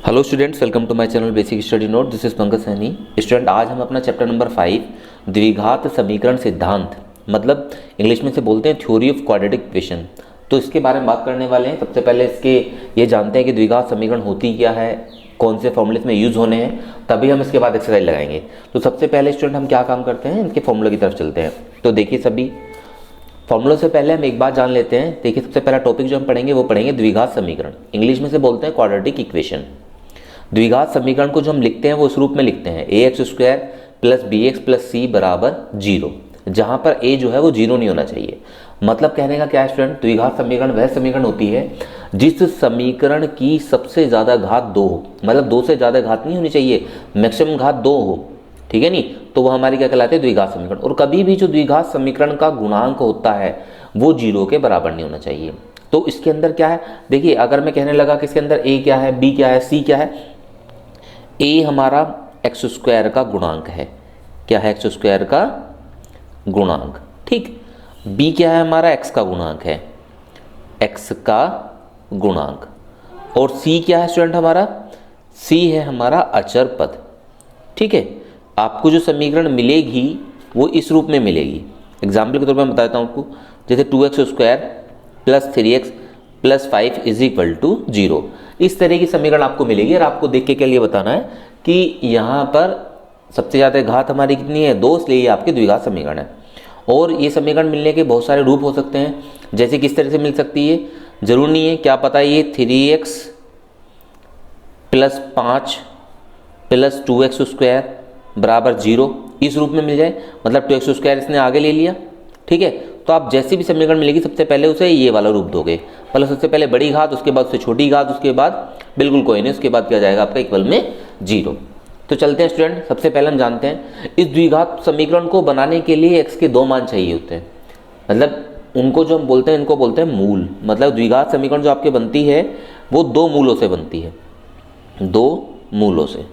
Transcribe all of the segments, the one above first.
Hello students, welcome to my channel basic study note. This is Pankaj Saini. Student, आज हम अपना chapter number 5 द्विघात समीकरण सिद्धांत, मतलब इंग्लिश में से बोलते हैं थ्योरी ऑफ क्वाड्रेटिक इक्वेशन, तो इसके बारे में बात करने वाले हैं। सबसे पहले इसके ये जानते हैं कि द्विघात समीकरण होती क्या है, कौन से फॉर्मूले में यूज़ होने हैं, तभी हम इसके बाद एक्सरसाइज लगाएंगे। तो सबसे पहले स्टूडेंट हम क्या काम करते हैं, इनके फॉर्मूले की तरफ चलते हैं। तो देखिए, सभी फॉर्मूलों से पहले हम एक बात जान लेते हैं। देखिए, सबसे पहला टॉपिक जो हम पढ़ेंगे वो पढ़ेंगे द्विघात समीकरण। इंग्लिश में से बोलते हैं क्वाड्रेटिक इक्वेशन। द्विघात समीकरण को जो हम लिखते हैं वो इस रूप में लिखते हैं ax² plus bx plus c बराबर 0, जहां पर a जो है वो 0 नहीं होना चाहिए। मतलब कहने का क्या है स्टूडेंट, द्विघात समीकरण वह समीकरण होती है जिस समीकरण की सबसे ज़्यादा घात 2 हो, मतलब 2 से ज़्यादा घात नहीं होनी चाहिए, मैक्सिमम घात 2 हो, ठीक है नहीं, तो वह हमारी क्या कहलाती है, द्विघात समीकरण। और कभी भी जो द्विघात समीकरण का गुणांक होता है वो 0 के बराबर नहीं होना चाहिए। तो इसके अंदर क्या है, देखिए, अगर मैं कहने लगा कि इसके अंदर a क्या है, b क्या है, c क्या है। a हमारा x² का गुणांक है। क्या है, x² का गुणांक, ठीक। b क्या है, हमारा x का गुणांक है, x का गुणांक। और c क्या है स्टूडेंट, हमारा c है हमारा अचर पद, ठीक है। आपको जो समीकरण मिलेगी वो इस रूप में मिलेगी। एग्जाम्पल के तौर पर मैं बताता हूँ आपको, जैसे 2x² plus 3x plus 5 is equal to 0, इस तरह की समीकरण आपको मिलेगी। और आपको देख के लिए बताना है कि यहाँ पर सबसे ज़्यादा घात हमारी कितनी है, 2, इसलिए ये आपके द्विघात समीकरण है। और ये समीकरण मिलने के बहुत सारे रूप हो सकते हैं, जैसे किस तरह से मिल सकती है, जरूर नहीं है, क्या पता ये 3x प्लस 5 प्लस 2x² बराबर 0 इस रूप में मिल जाए, मतलब 2x² इसने आगे ले लिया, ठीक है। तो आप जैसी भी समीकरण मिलेगी सबसे पहले उसे ये वाला रूप दोगे, मतलब सबसे पहले बड़ी घात, उसके बाद उससे छोटी घात, उसके बाद बिल्कुल कोई नहीं, उसके बाद क्या जाएगा आपका इक्वल में 0। तो चलते हैं स्टूडेंट, सबसे पहले हम जानते हैं इस द्विघात समीकरण को बनाने के लिए x के 2 मान चाहिए होते हैं, मतलब उनको जो हम बोलते हैं, इनको बोलते हैं मूल। मतलब द्विघात समीकरण जो आपके बनती है वो 2 मूलों से बनती है, 2 मूलों से,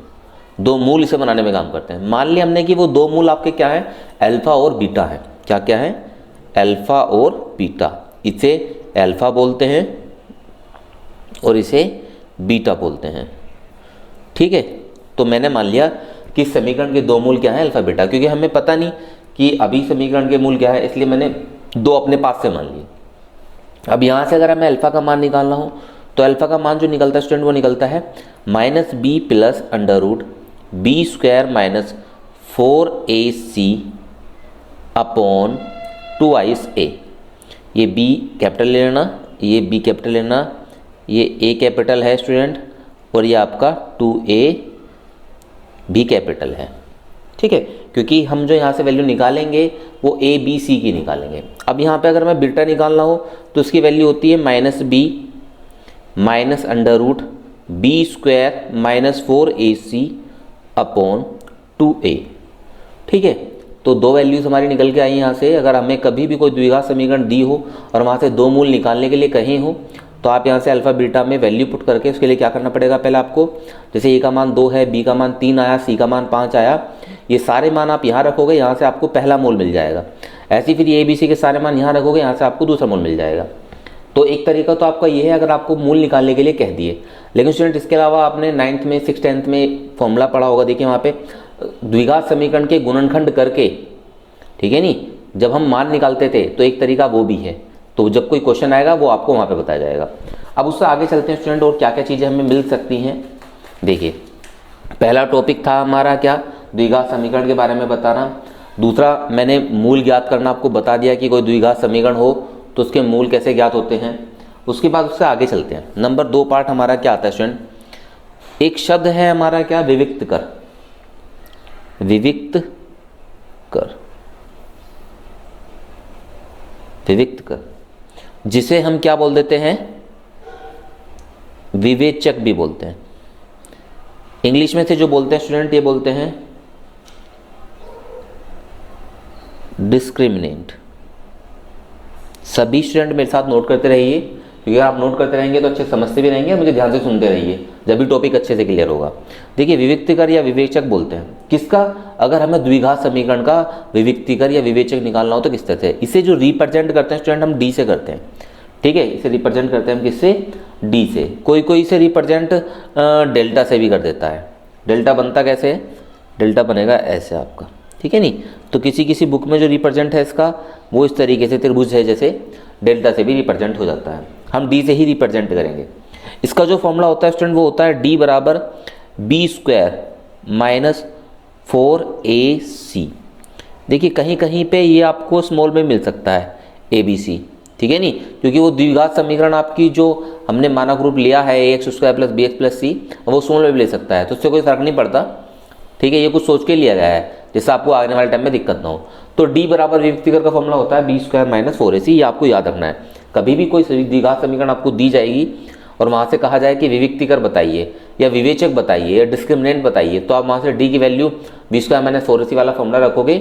2 मूल इसे बनाने में काम करते हैं। मान लिया हमने कि वो 2 मूल आपके क्या है, अल्फा और बीटा है। क्या क्या है, अल्फा और बीटा। इसे अल्फा बोलते हैं और इसे बीटा बोलते हैं, ठीक है। तो मैंने मान लिया कि समीकरण के 2 मूल क्या है, अल्फा बीटा, क्योंकि हमें पता नहीं कि अभी समीकरण के मूल क्या है, इसलिए मैंने 2 अपने पास से मान लिए। अब यहाँ से अगर हमें अल्फा का मान निकालना हो तो अल्फा का मान जो निकलता है स्टूडेंट वो निकलता है -b plus √b² minus 4ac upon 2a। ये b कैपिटल लेना, ये b कैपिटल लेना, ये a कैपिटल है स्टूडेंट, और ये आपका 2a भी कैपिटल है, ठीक है। क्योंकि हम जो यहाँ से वैल्यू निकालेंगे वो a b c की निकालेंगे। अब यहाँ पे अगर मैं बीटा निकालना हो तो उसकी वैल्यू होती है -b minus √b² minus 4ac upon 2a, ठीक है। तो 2 वैल्यूज हमारी निकल के आई यहाँ से। अगर हमें कभी भी कोई द्विघात समीकरण दी हो और वहाँ से 2 मूल निकालने के लिए कहे हो तो आप यहाँ से अल्फा बीटा में वैल्यू पुट करके उसके लिए क्या करना पड़ेगा, पहले आपको, जैसे a का मान 2 है, b का मान 3 आया, c का मान 5 आया, ये सारे मान आप यहाँ रखोगे, यहाँ से आपको पहला मूल मिल जाएगा। ऐसे ही फिर a b c के सारे मान यहाँ रखोगे, यहाँ से आपको दूसरा मूल मिल जाएगा। तो एक तरीका तो आपका ये है अगर आपको मूल निकालने के लिए कह दिए। लेकिन स्टूडेंट, इसके अलावा आपने 9th में 6th 10th में फॉर्मूला पढ़ा होगा। देखिए वहाँ पे द्विघात समीकरण के गुणनखंड करके, ठीक है नहीं, जब हम मान निकालते थे तो एक तरीका वो भी है। तो जब कोई क्वेश्चन आएगा वो आपको वहाँ पे बताया जाएगा। अब उससे आगे चलते हैं स्टूडेंट, और क्या क्या चीज़ें हमें मिल सकती हैं। देखिए, पहला टॉपिक था हमारा क्या, द्विघात समीकरण के बारे में बताना। दूसरा, मैंने मूल ज्ञात करना आपको बता दिया कि कोई द्विघात समीकरण हो तो उसके मूल कैसे ज्ञात होते हैं। उसके बाद उससे आगे चलते हैं। नंबर 2 पार्ट हमारा क्या आता है स्टूडेंट, एक शब्द है हमारा क्या, विविक्त कर। विविक्त कर, विविक्त कर, जिसे हम क्या बोल देते हैं, विवेचक भी बोलते हैं। इंग्लिश में से जो बोलते हैं स्टूडेंट, ये बोलते हैं डिस्क्रिमिनेंट। सभी स्टूडेंट मेरे साथ नोट करते रहिए, क्योंकि अगर आप नोट करते रहेंगे तो अच्छे समझते भी रहेंगे, मुझे ध्यान से सुनते रहिए, जब भी टॉपिक अच्छे से क्लियर होगा। देखिए, विविक्तिकर या विवेचक बोलते हैं किसका, अगर हमें द्विघात समीकरण का विविक्तिकर या विवेचक निकालना हो तो किस तरह से, इसे जो रिप्रेजेंट करते हैं स्टूडेंट हम डी से करते हैं, ठीक है। इसे रिप्रेजेंट करते हैं हम किससे, डी से, कोई कोई इसे रिप्रेजेंट डेल्टा से भी कर देता है। डेल्टा बनता कैसे है, डेल्टा बनेगा ऐसे आपका, ठीक है नहीं। तो किसी किसी बुक में जो रिप्रेजेंट है इसका वो इस तरीके से त्रिभुज है, जैसे डेल्टा से भी रिप्रेजेंट हो जाता है। हम डी से ही रिप्रेजेंट करेंगे। इसका जो फॉर्मूला होता है स्टूडेंट वो होता है डी बराबर बी स्क्वायर माइनस 4ac। देखिए कहीं कहीं पे ये आपको स्मॉल में मिल सकता है ABC, ठीक है नहीं, क्योंकि वो द्विघात समीकरण आपकी जो हमने मानक रूप लिया है ax square plus bx plus c, वो स्मॉल में भी ले सकता है, तो उससे कोई फर्क नहीं पड़ता, ठीक है। ये कुछ सोच के लिया गया है जिससे आपको आने वाले टाइम में दिक्कत ना हो। तो d बराबर विभक्तिकर का फॉर्मूला होता है बी स्क्वायर माइनस 4ac। ये आपको याद रखना है। कभी भी कोई द्विघात समीकरण आपको दी जाएगी और वहाँ से कहा जाए कि विभक्तिकर बताइए या विवेचक बताइए या डिस्क्रिमिनेंट बताइए, तो आप वहाँ से डी की value B square minus 4ac वाला फॉर्मूला रखोगे,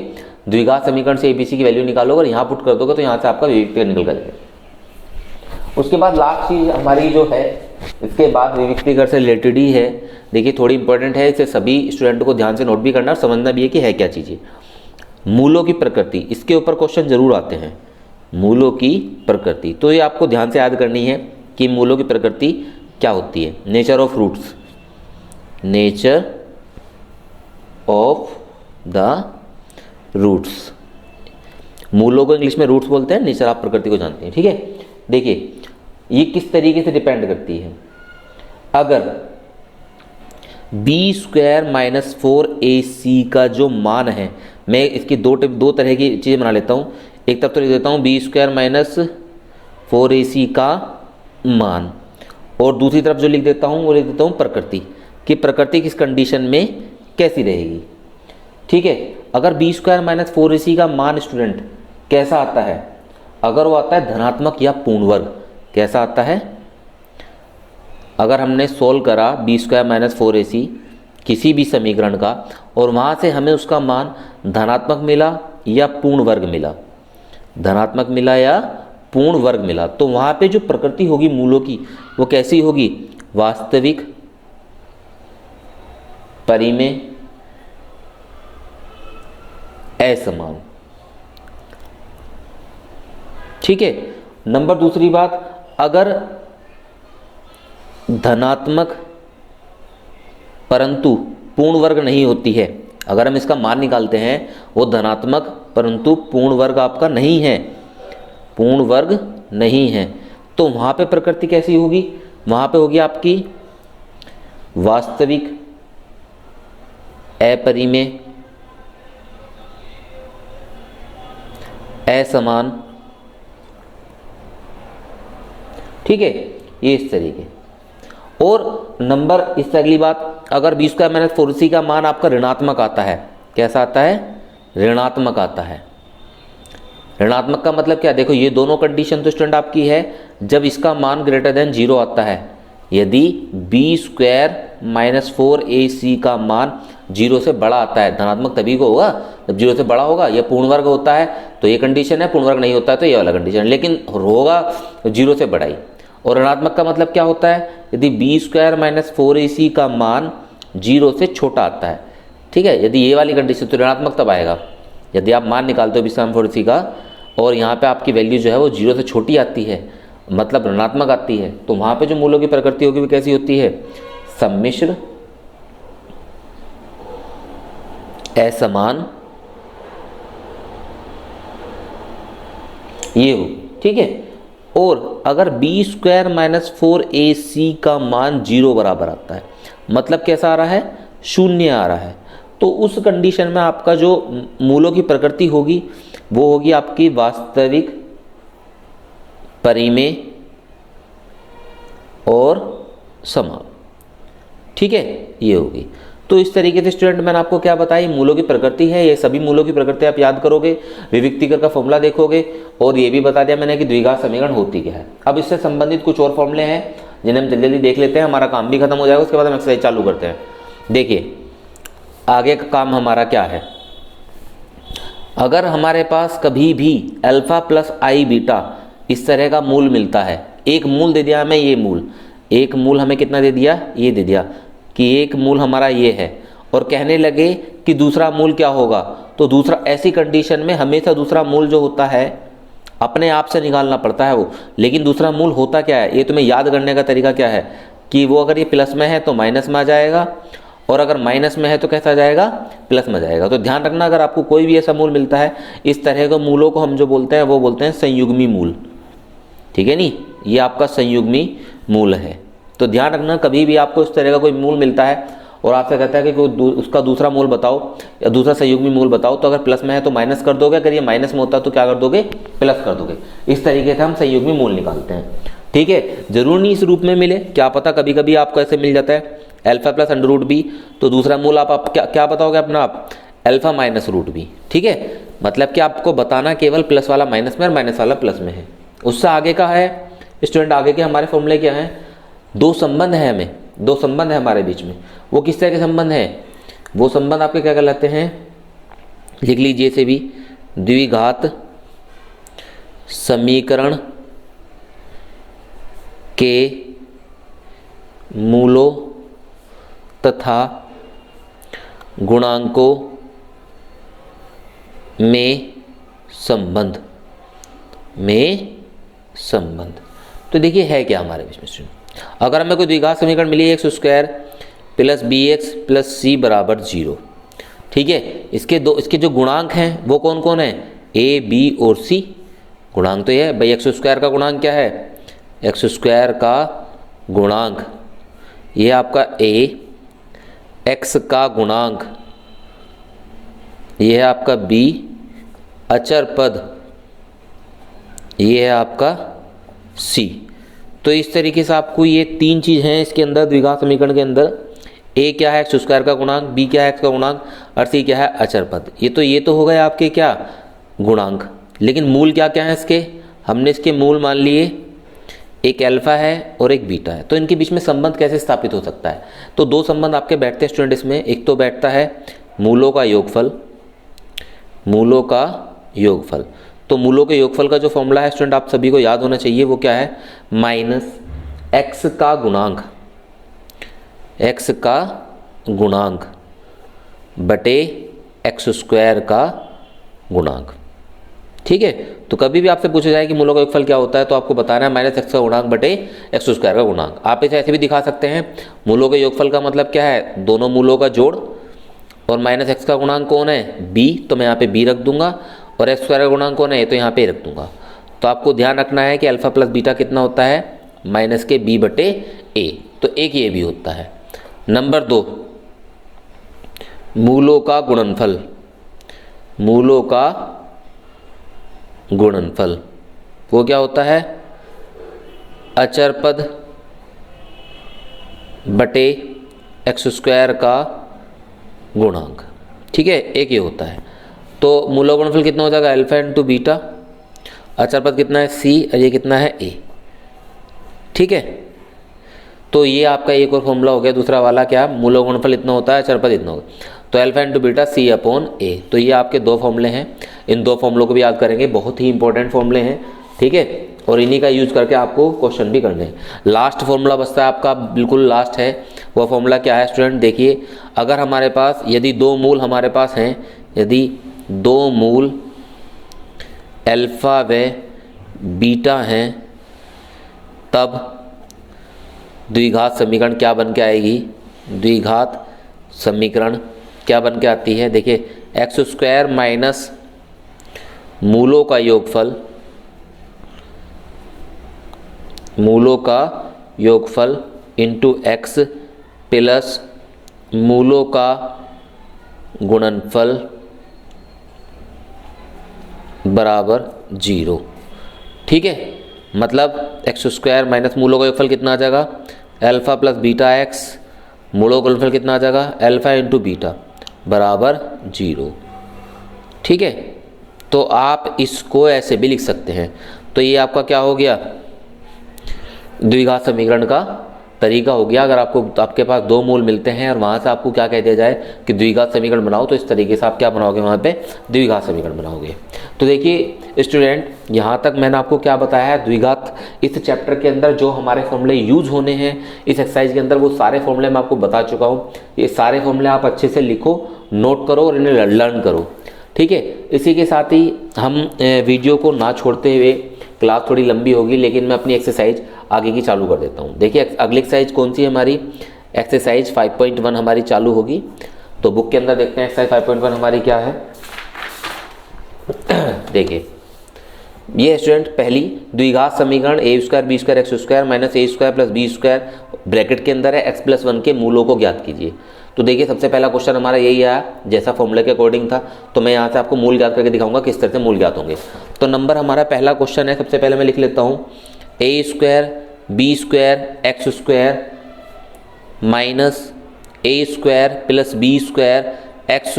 द्विघात समीकरण से ABC की वैल्यू निकालोगे और यहाँ पुट कर दोगे तो यहाँ से आपका विभक्तिकर निकल जाएगा। उसके बाद लास्ट चीज हमारी जो है, इसके बाद विभक्तिकर से रिलेटेड ही है। देखिए थोड़ी इंपॉर्टेंट है, इसे सभी स्टूडेंट को ध्यान से नोट भी करना और समझना भी है कि है क्या चीज़ें। मूलों की प्रकृति, इसके ऊपर क्वेश्चन जरूर आते हैं। मूलों की प्रकृति, तो ये आपको ध्यान से याद करनी है कि मूलों की प्रकृति क्या होती है। Nature of roots, nature of the roots, मूलों को इंग्लिश में रूट्स बोलते हैं, नेचर आप प्रकृति को जानते हैं, ठीक है। देखिए ये किस तरीके से डिपेंड करती है। अगर बी स्क्वायर माइनस 4ac का जो मान है, मैं इसकी दो तरह की चीज़ें बना लेता हूँ। एक तरफ तो लिख देता हूँ बी स्क्वायर माइनस 4ac का मान, और दूसरी तरफ जो लिख देता हूँ वो लिख देता हूँ प्रकृति, कि प्रकृति किस कंडीशन में कैसी रहेगी, ठीक है। अगर बी स्क्वायर माइनस 4ac का मान स्टूडेंट कैसा आता है, अगर वो आता है धनात्मक या पूर्ण वर्ग, कैसा आता है, अगर हमने सोल्व करा बी स्क्वायर माइनस 4ac किसी भी समीकरण का और वहाँ से हमें उसका मान धनात्मक मिला या पूर्ण वर्ग मिला, धनात्मक मिला या पूर्ण वर्ग मिला, तो वहाँ पे जो प्रकृति होगी मूलों की वो कैसी होगी, वास्तविक, परिमेय, असमान, ठीक है। नंबर दूसरी बात, अगर धनात्मक परंतु पूर्ण वर्ग नहीं होती है, अगर हम इसका मान निकालते हैं वो धनात्मक परंतु पूर्ण वर्ग आपका नहीं है, पूर्ण वर्ग नहीं है, तो वहाँ पे प्रकृति कैसी होगी, वहाँ पे होगी आपकी वास्तविक, अपरिमेय, असमान, ठीक है, ये इस तरीके। और नंबर इससे अगली बात, अगर बी स्क्वायर माइनस 4ac का मान आपका ऋणात्मक आता है, कैसा आता है, ऋणात्मक आता है। ऋणात्मक का मतलब क्या, देखो ये दोनों कंडीशन तो स्टूडेंट आपकी है जब इसका मान ग्रेटर देन 0 आता है। यदि बी स्क्वायर माइनस 4ac का मान 0 से बड़ा आता है, धनात्मक तभी को होगा जब 0 से बड़ा होगा, या पूर्ण वर्ग होता है तो ये कंडीशन है, पूर्ण वर्ग नहीं होता है तो ये वाला कंडीशन, लेकिन होगा 0 से बड़ा ही। और ऋणात्मक का मतलब क्या होता है, यदि बी स्क्वायर माइनस 4ac का मान 0 से छोटा आता है, ठीक है, यदि ये वाली कंडीशन तो ऋणात्मक तब आएगा। यदि आप मान निकालते हो बी स्क्वायर 4ac का और यहाँ पे आपकी वैल्यू जो है वो 0 से छोटी आती है, मतलब ऋणात्मक आती है, तो वहाँ पे जो मूलों की प्रकृति होगी वो कैसी होती है, सम्मिश्र, असमान, ये हो, ठीक है। और अगर बी स्क्वायर माइनस 4ac का मान 0 बराबर आता है, मतलब कैसा आ रहा है, शून्य आ रहा है, तो उस कंडीशन में आपका जो मूलों की प्रकृति होगी वो होगी आपकी वास्तविक, परिमेय और समान, ठीक है, ये होगी। तो इस तरीके से स्टूडेंट मैंने आपको क्या बताई, मूलों की प्रकृति है, ये सभी मूलों की प्रकृति आप याद करोगे, विभक्तिकर का फॉर्मूला देखोगे, और ये भी बता दिया मैंने कि द्विघात समीकरण होती क्या है। अब इससे संबंधित कुछ और फॉर्मूले हैं जिन्हें हम जल्दी जल्दी देख लेते हैं, हमारा काम भी खत्म हो जाएगा, उसके बाद हम एक्सरसाइज चालू करते हैं। देखिए आगे का काम हमारा क्या है, अगर हमारे पास कभी भी अल्फा प्लस आई बीटा इस तरह का मूल मिलता है, एक मूल दे दिया हमें, ये मूल, एक मूल हमें कितना दे दिया, ये दे दिया कि एक मूल हमारा ये है, और कहने लगे कि दूसरा मूल क्या होगा, तो दूसरा, ऐसी कंडीशन में हमेशा दूसरा मूल जो होता है अपने आप से निकालना पड़ता है वो। लेकिन दूसरा मूल होता क्या है, ये तुम्हें याद करने का तरीका क्या है कि वो अगर ये प्लस में है तो माइनस में आ जाएगा, और अगर माइनस में है तो कैसा जाएगा, प्लस में जाएगा। तो ध्यान रखना, अगर आपको कोई भी ऐसा मूल मिलता है, इस तरह के मूलों को हम जो बोलते हैं वो बोलते हैं संयुग्मी मूल। ठीक है नी, ये आपका संयुग्मी मूल है। तो ध्यान रखना, कभी भी आपको इस तरह का कोई मूल मिलता है और आपसे कहता है कि उसका दूसरा मूल बताओ या दूसरा संयुग्मी मूल बताओ, तो अगर प्लस में है तो माइनस कर दोगे, अगर ये माइनस में होता है तो क्या कर दोगे, प्लस कर दोगे। इस तरीके से हम संयुग्मी मूल निकालते हैं। ठीक है, जरूर नहीं इस रूप में मिले, क्या पता कभी कभी आपको ऐसे मिल जाता है alpha plus under root B, तो दूसरा मूल आप क्या बताओगे अपना, आप अल्फा माइनस रूट बी। ठीक है, मतलब कि आपको बताना केवल प्लस वाला माइनस में और माइनस वाला प्लस में है। उससे आगे का है स्टूडेंट, आगे के हमारे फॉर्मूले क्या हैं, दो संबंध है, हमें दो संबंध है हमारे बीच में। वो किस तरह के संबंध हैं, वो संबंध आपके क्या कहलाते हैं, लिख लीजिए इसे भी, द्विघात समीकरण के मूलों तथा गुणांकों में संबंध, तो देखिए है क्या हमारे बीच में स्टूडेंट, अगर हमें कोई द्विघात समीकरण मिली x square plus b x plus c बराबर 0। ठीक है, इसके जो गुणांक हैं वो कौन कौन है, ए बी और सी। गुणांक तो ये है भाई, एक्स स्क्वायर का गुणांक क्या है, एक्स स्क्वायर का गुणांक ये आपका ए, एक्स का गुणांक ये है आपका बी, अचर पद ये है आपका सी। तो इस तरीके से आपको ये तीन चीज़ हैं इसके अंदर, द्विघात समीकरण के अंदर। ए क्या है, एक्स स्क्वायर का गुणांक, बी क्या है, एक्स का गुणांक, और सी क्या है, अचर पद। ये तो हो गए आपके क्या, गुणांक। लेकिन मूल क्या क्या है इसके, हमने इसके मूल मान लिए, एक अल्फा है और एक बीटा है। तो इनके बीच में संबंध कैसे स्थापित हो सकता है, तो दो संबंध आपके बैठते हैं स्टूडेंट इसमें। एक तो बैठता है मूलों का योगफल, मूलों का योगफल। तो मूलों के योगफल का जो फॉर्मूला है स्टूडेंट आप सभी को याद होना चाहिए, वो क्या है, माइनस एक्स का गुणांक, एक्स का गुणांक बटे एक्स स्क्वायर का गुणांक। ठीक है, तो कभी भी आपसे पूछा जाए कि मूलों का योगफल क्या होता है, तो आपको बताना है माइनस एक्स का गुणांक बटे एक्स स्क्वायर का गुणांक। आप इसे ऐसे भी दिखा सकते हैं, मूलों के योगफल का मतलब क्या है, दोनों मूलों का जोड़, और माइनस एक्स का गुणांक कौन है, बी, तो मैं यहाँ पे बी रख दूंगा, और एक्स स्क्वायर का गुणांक कौन है, तो यहाँ पे रख दूंगा। तो आपको ध्यान रखना है कि अल्फा प्लस बीटा कितना होता है, माइनस के बी बटे ए, तो एक ये भी होता है। नंबर 2, मूलों का गुणनफल, मूलों का गुणनफल वो क्या होता है, अचर पद बटे एक्स स्क्वायर का गुणांक। ठीक है, एक ये होता है। तो मूलों का गुणनफल कितना हो जाएगा, अल्फा इंटू बीटा, अचर पद कितना है सी, और ये कितना है ए। ठीक है, तो ये आपका एक और फॉर्मूला हो गया, दूसरा वाला क्या, मूलों का गुणनफल इतना होता है, अचर पद इतना होगा, तो अल्फा इंटू बीटा सी अपॉन ए। तो ये आपके दो फॉर्मूले हैं, इन दो फॉर्मूलों को भी याद करेंगे, बहुत ही इंपॉर्टेंट फॉर्मूले हैं। ठीक है, और इन्हीं का यूज करके आपको क्वेश्चन भी करने हैं। लास्ट फॉर्मूला बचता है आपका, बिल्कुल लास्ट है, वह फॉर्मूला क्या है स्टूडेंट, देखिए, अगर हमारे पास यदि दो मूल हमारे पास हैं, यदि दो मूल अल्फा व बीटा हैं, तब द्विघात समीकरण क्या बन के आएगी, द्विघात समीकरण क्या बन के आती है, देखिए, एक्स स्क्वायर माइनस मूलों का योगफल, मूलों का योगफल इंटू एक्स प्लस मूलों का गुणनफल बराबर 0। ठीक है, मतलब एक्स स्क्वायर माइनस मूलों का योगफल कितना आ जाएगा, अल्फा प्लस बीटा एक्स, मूलों का गुणनफल कितना आ जाएगा, अल्फा इंटू बीटा बराबर 0। ठीक है, तो आप इसको ऐसे भी लिख सकते हैं। तो ये आपका क्या हो गया, द्विघात समीकरण का तरीका हो गया। अगर आपके पास दो मूल मिलते हैं और वहाँ से आपको क्या कह दिया जाए कि द्विघात समीकरण बनाओ, तो इस तरीके से आप क्या बनाओगे, वहाँ पे द्विघात समीकरण बनाओगे। तो देखिए स्टूडेंट, यहाँ तक मैंने आपको क्या बताया है, द्विघात इस चैप्टर के अंदर जो हमारे फॉर्मूले यूज होने हैं इस एक्सरसाइज के अंदर, वो सारे फॉर्मूले मैं आपको बता चुका हूँ। ये सारे फॉर्मूले आप अच्छे से लिखो, नोट करो और इन्हें लर्न करो। ठीक है, इसी के साथ ही हम वीडियो को ना छोड़ते हुए, क्लास थोड़ी लंबी होगी लेकिन मैं अपनी एक्सरसाइज आगे की चालू कर देता हूँ। देखिए अगली एक्सरसाइज कौन सी है हमारी, एक्सरसाइज 5.1 हमारी चालू होगी। तो बुक के अंदर देखते हैं एक्सरसाइज 5.1 हमारी क्या है। देखिए ये स्टूडेंट पहली द्विघात समीकरण a square B square x square minus a square plus B square bracket के अंदर है एक्स प्लस 1 के मूलों को ज्ञात कीजिए। तो देखिए सबसे पहला क्वेश्चन हमारा यही आया जैसा फॉर्मूला के अकॉर्डिंग था, तो मैं यहाँ से आपको मूल ज्ञात करके दिखाऊंगा किस तरह से मूल ज्ञात होंगे। तो नंबर हमारा पहला क्वेश्चन है, सबसे पहले मैं लिख लेता हूँ a square B square x square minus a square plus B square x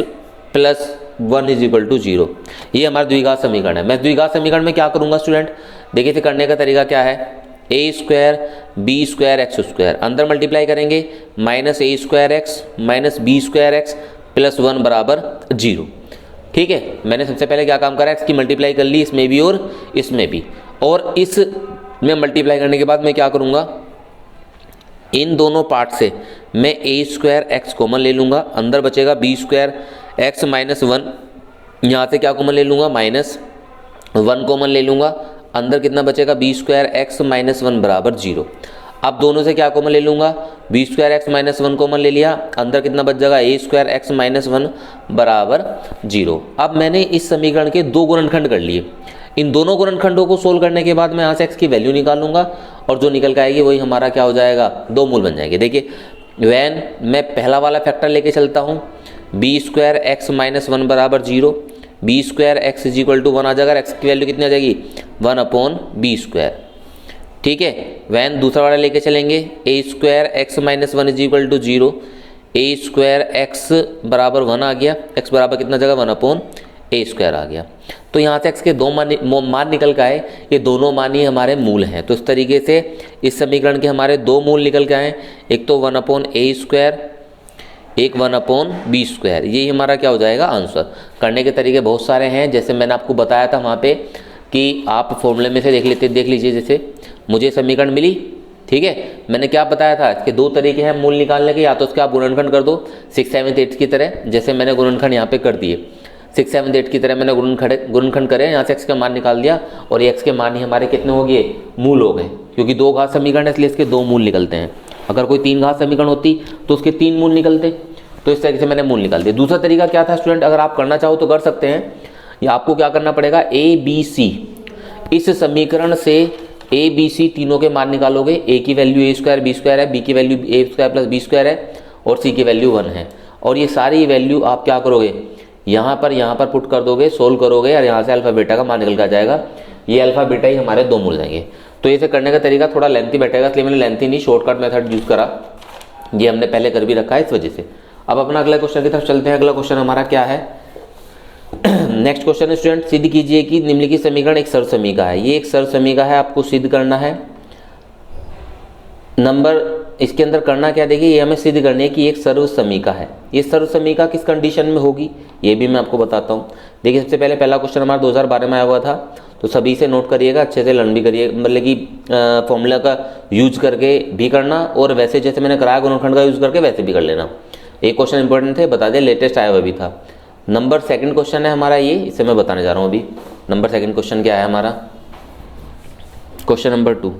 plus 1 is equal to 0। ये हमारा द्विघात समीकरण है। मैं द्विघात समीकरण में क्या करूँगा स्टूडेंट, देखिए इसे करने का तरीका क्या है, a square B square x square अंदर मल्टीप्लाई करेंगे minus a square x minus b square x plus 1 बराबर 0। ठीक है, मैंने सबसे पहले क्या काम करा, एक्स की मल्टीप्लाई कर ली इसमें भी और इसमें भी, और इस में मल्टीप्लाई करने के बाद मैं क्या करूँगा, इन दोनों पार्ट से मैं ए स्क्वायर एक्स कॉमन ले लूँगा, अंदर बचेगा बी स्क्वायर एक्स माइनस 1, यहाँ से क्या कॉमन ले लूँगा माइनस 1 कॉमन ले लूँगा, अंदर कितना बचेगा बी स्क्वायर एक्स माइनस 1 बराबर 0। अब दोनों से क्या कॉमन ले लूँगा, B square x minus 1 common ले लिया, अंदर कितना बच जाएगा ए स्क्वायर एक्स माइनस 1 बराबर 0। अब मैंने इस समीकरण के दो गुणनखंड कर लिए, इन दोनों गुणनखंडों को सोल्व करने के बाद मैं यहाँ से एक्स की वैल्यू निकालूंगा और जो निकल के आएगी वही हमारा क्या हो जाएगा, दो मूल बन जाएंगे। देखिए वैन मैं पहला वाला फैक्टर लेके चलता हूँ, बी स्क्वायर एक्स माइनस 1 बराबर 0, B square X is equal to 1 आ जाएगा, एक्स की वैल्यू कितनी आ जाएगी 1 अपॉन बी स्क्वायर। ठीक है, वैन दूसरा वाला लेके चलेंगे, a square x minus 1 is equal to 0, a square x बराबर 1 आ गया, एक्स बराबर कितना जगह 1 अपॉन ए स्क्वायर आ गया। तो यहाँ से एक्स के दो मान निकल के आए, ये दोनों मान ही हमारे मूल हैं। तो इस तरीके से इस समीकरण के हमारे दो मूल निकल के आए, एक तो 1 अपॉन ए स्क्वायर, एक 1 अपॉन बी स्क्वायर। यही हमारा क्या हो जाएगा आंसर। करने के तरीके बहुत सारे हैं, जैसे मैंने आपको बताया था वहाँ पे कि आप फॉर्मूले में से देख लीजिए। जैसे मुझे समीकरण मिली, ठीक है, मैंने क्या बताया था, इसके दो तरीके हैं मूल निकालने के, या तो उसके आप गुणनखंड कर दो 6, 7, 8 की तरह, जैसे मैंने गुणनखंड यहाँ पे कर दिए 6, 7, 8 की तरह मैंने गुणनखंड करे, यहाँ से एक्स का मान निकाल दिया और ये एक्स के मान ही हमारे कितने हो गए, मूल हो गए, क्योंकि दो घात समीकरण है इसलिए इसके दो मूल निकलते हैं। अगर कोई 3 घात समीकरण होती तो उसके 3 मूल निकलते, तो इस तरीके से मैंने मूल निकाल दिया। दूसरा तरीका क्या था स्टूडेंट, अगर आप करना चाहो तो कर सकते हैं, या आपको क्या करना पड़ेगा, ए बी सी, इस समीकरण से ए बी सी तीनों के मान निकालोगे। ए की वैल्यू ए स्क्वायर बी स्क्वायर है, बी की वैल्यू ए स्क्वायर प्लस बी स्क्वायर है और सी की वैल्यू 1 है, और ये सारी वैल्यू आप क्या करोगे, यहाँ पर पुट कर दोगे, सोल्व करोगे और यहाँ से अल्फा बीटा का मान निकल कर जाएगा। ये अल्फा बीटा ही हमारे दो मूल जाएंगे। तो इसे करने का तरीका थोड़ा लेंथी बैठेगा, इसलिए मैंने लेंथी नहीं शॉर्टकट मेथड यूज़ करा, ये हमने पहले कर भी रखा है इस वजह से। अब अपना अगला क्वेश्चन की तरफ चलते हैं। अगला क्वेश्चन हमारा क्या है, नेक्स्ट क्वेश्चन है स्टूडेंट, सिद्ध कीजिए कि निम्नलिखित समीकरण एक सर्वसमीका है। ये एक सर्वसमीका है, आपको सिद्ध करना है। नंबर इसके अंदर करना क्या, देखिए ये हमें सिद्ध करनी है कि एक सर्वसमीका है। ये सर्वसमीका किस कंडीशन में होगी ये भी मैं आपको बताता हूँ। देखिए सबसे पहले पहला क्वेश्चन हमारा 2012 में आया हुआ था, तो सभी से नोट करिएगा, अच्छे से लर्न भी करिए, मतलब कि फॉर्मूला का यूज करके भी करना और वैसे जैसे मैंने कराया गुणनखंड का यूज करके वैसे भी कर लेना। एक क्वेश्चन इंपॉर्टेंट थे, बता दें, लेटेस्ट आया हुआ भी था। नंबर सेकंड क्वेश्चन है हमारा ये, इसे मैं बताने जा रहा हूँ अभी। नंबर सेकंड क्वेश्चन क्या है हमारा, question number 2।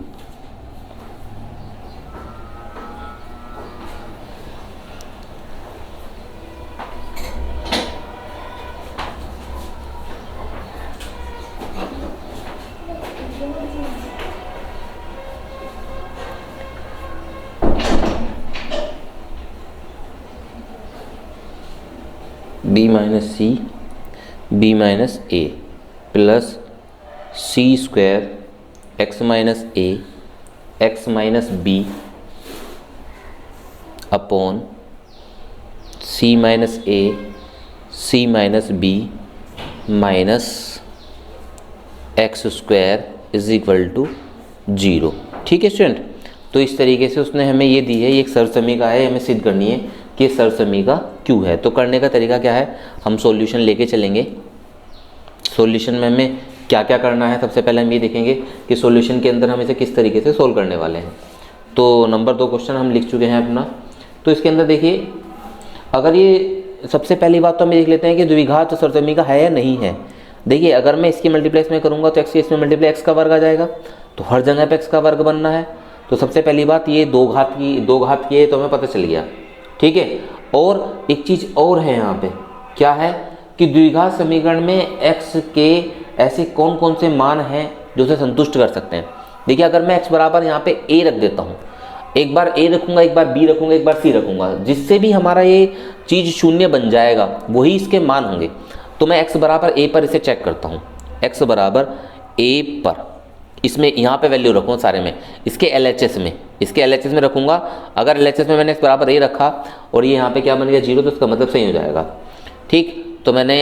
B minus C B minus A plus C square x minus A X minus B upon C minus A C minus B minus X square is equal to 0। ठीक है student, तो इस तरीके से उसने हमें ये दी है, ये एक सर्वसमीका है, हमें सिद्ध करनी है कि सर्वसमीका क्यों है। तो करने का तरीका क्या है, हम सॉल्यूशन लेके चलेंगे। सॉल्यूशन में हमें क्या क्या करना है, सबसे पहले हम ये देखेंगे कि सॉल्यूशन के अंदर हम इसे किस तरीके से सोल्व करने वाले हैं। तो नंबर 2 क्वेश्चन हम लिख चुके हैं अपना। तो इसके अंदर देखिए, अगर ये सबसे पहली बात तो हम देख लेते हैं कि द्विघात सर्वसमीका है या नहीं है। देखिए अगर मैं इसकी मल्टीप्लाई इसमें करूँगा तो एक्स की इसमें मल्टीप्लाई एक्स का वर्ग आ जाएगा, तो हर जगह पे एक्स का वर्ग बनना है। तो सबसे पहली बात ये दो घात की है, तो हमें पता चल गया, ठीक है। और एक चीज़ और है यहाँ पे, क्या है कि द्विघात समीकरण में एक्स के ऐसे कौन कौन से मान हैं जो उसे संतुष्ट कर सकते हैं। देखिए अगर मैं एक्स बराबर यहाँ पे ए रख देता हूँ, एक बार ए रखूँगा, एक बार बी रखूँगा, एक बार सी रखूँगा, जिससे भी हमारा ये चीज़ शून्य बन जाएगा वही इसके मान होंगे। तो मैं एक्स बराबर ए पर इसे चेक करता हूँ, एक्स बराबर ए पर इसमें यहाँ पे वैल्यू रखूँ सारे में, इसके LHS में रखूँगा। अगर LHS में मैंने एक्स बराबर ए रखा और ये यहाँ पे क्या बन गया 0, तो इसका मतलब सही हो जाएगा, ठीक। तो मैंने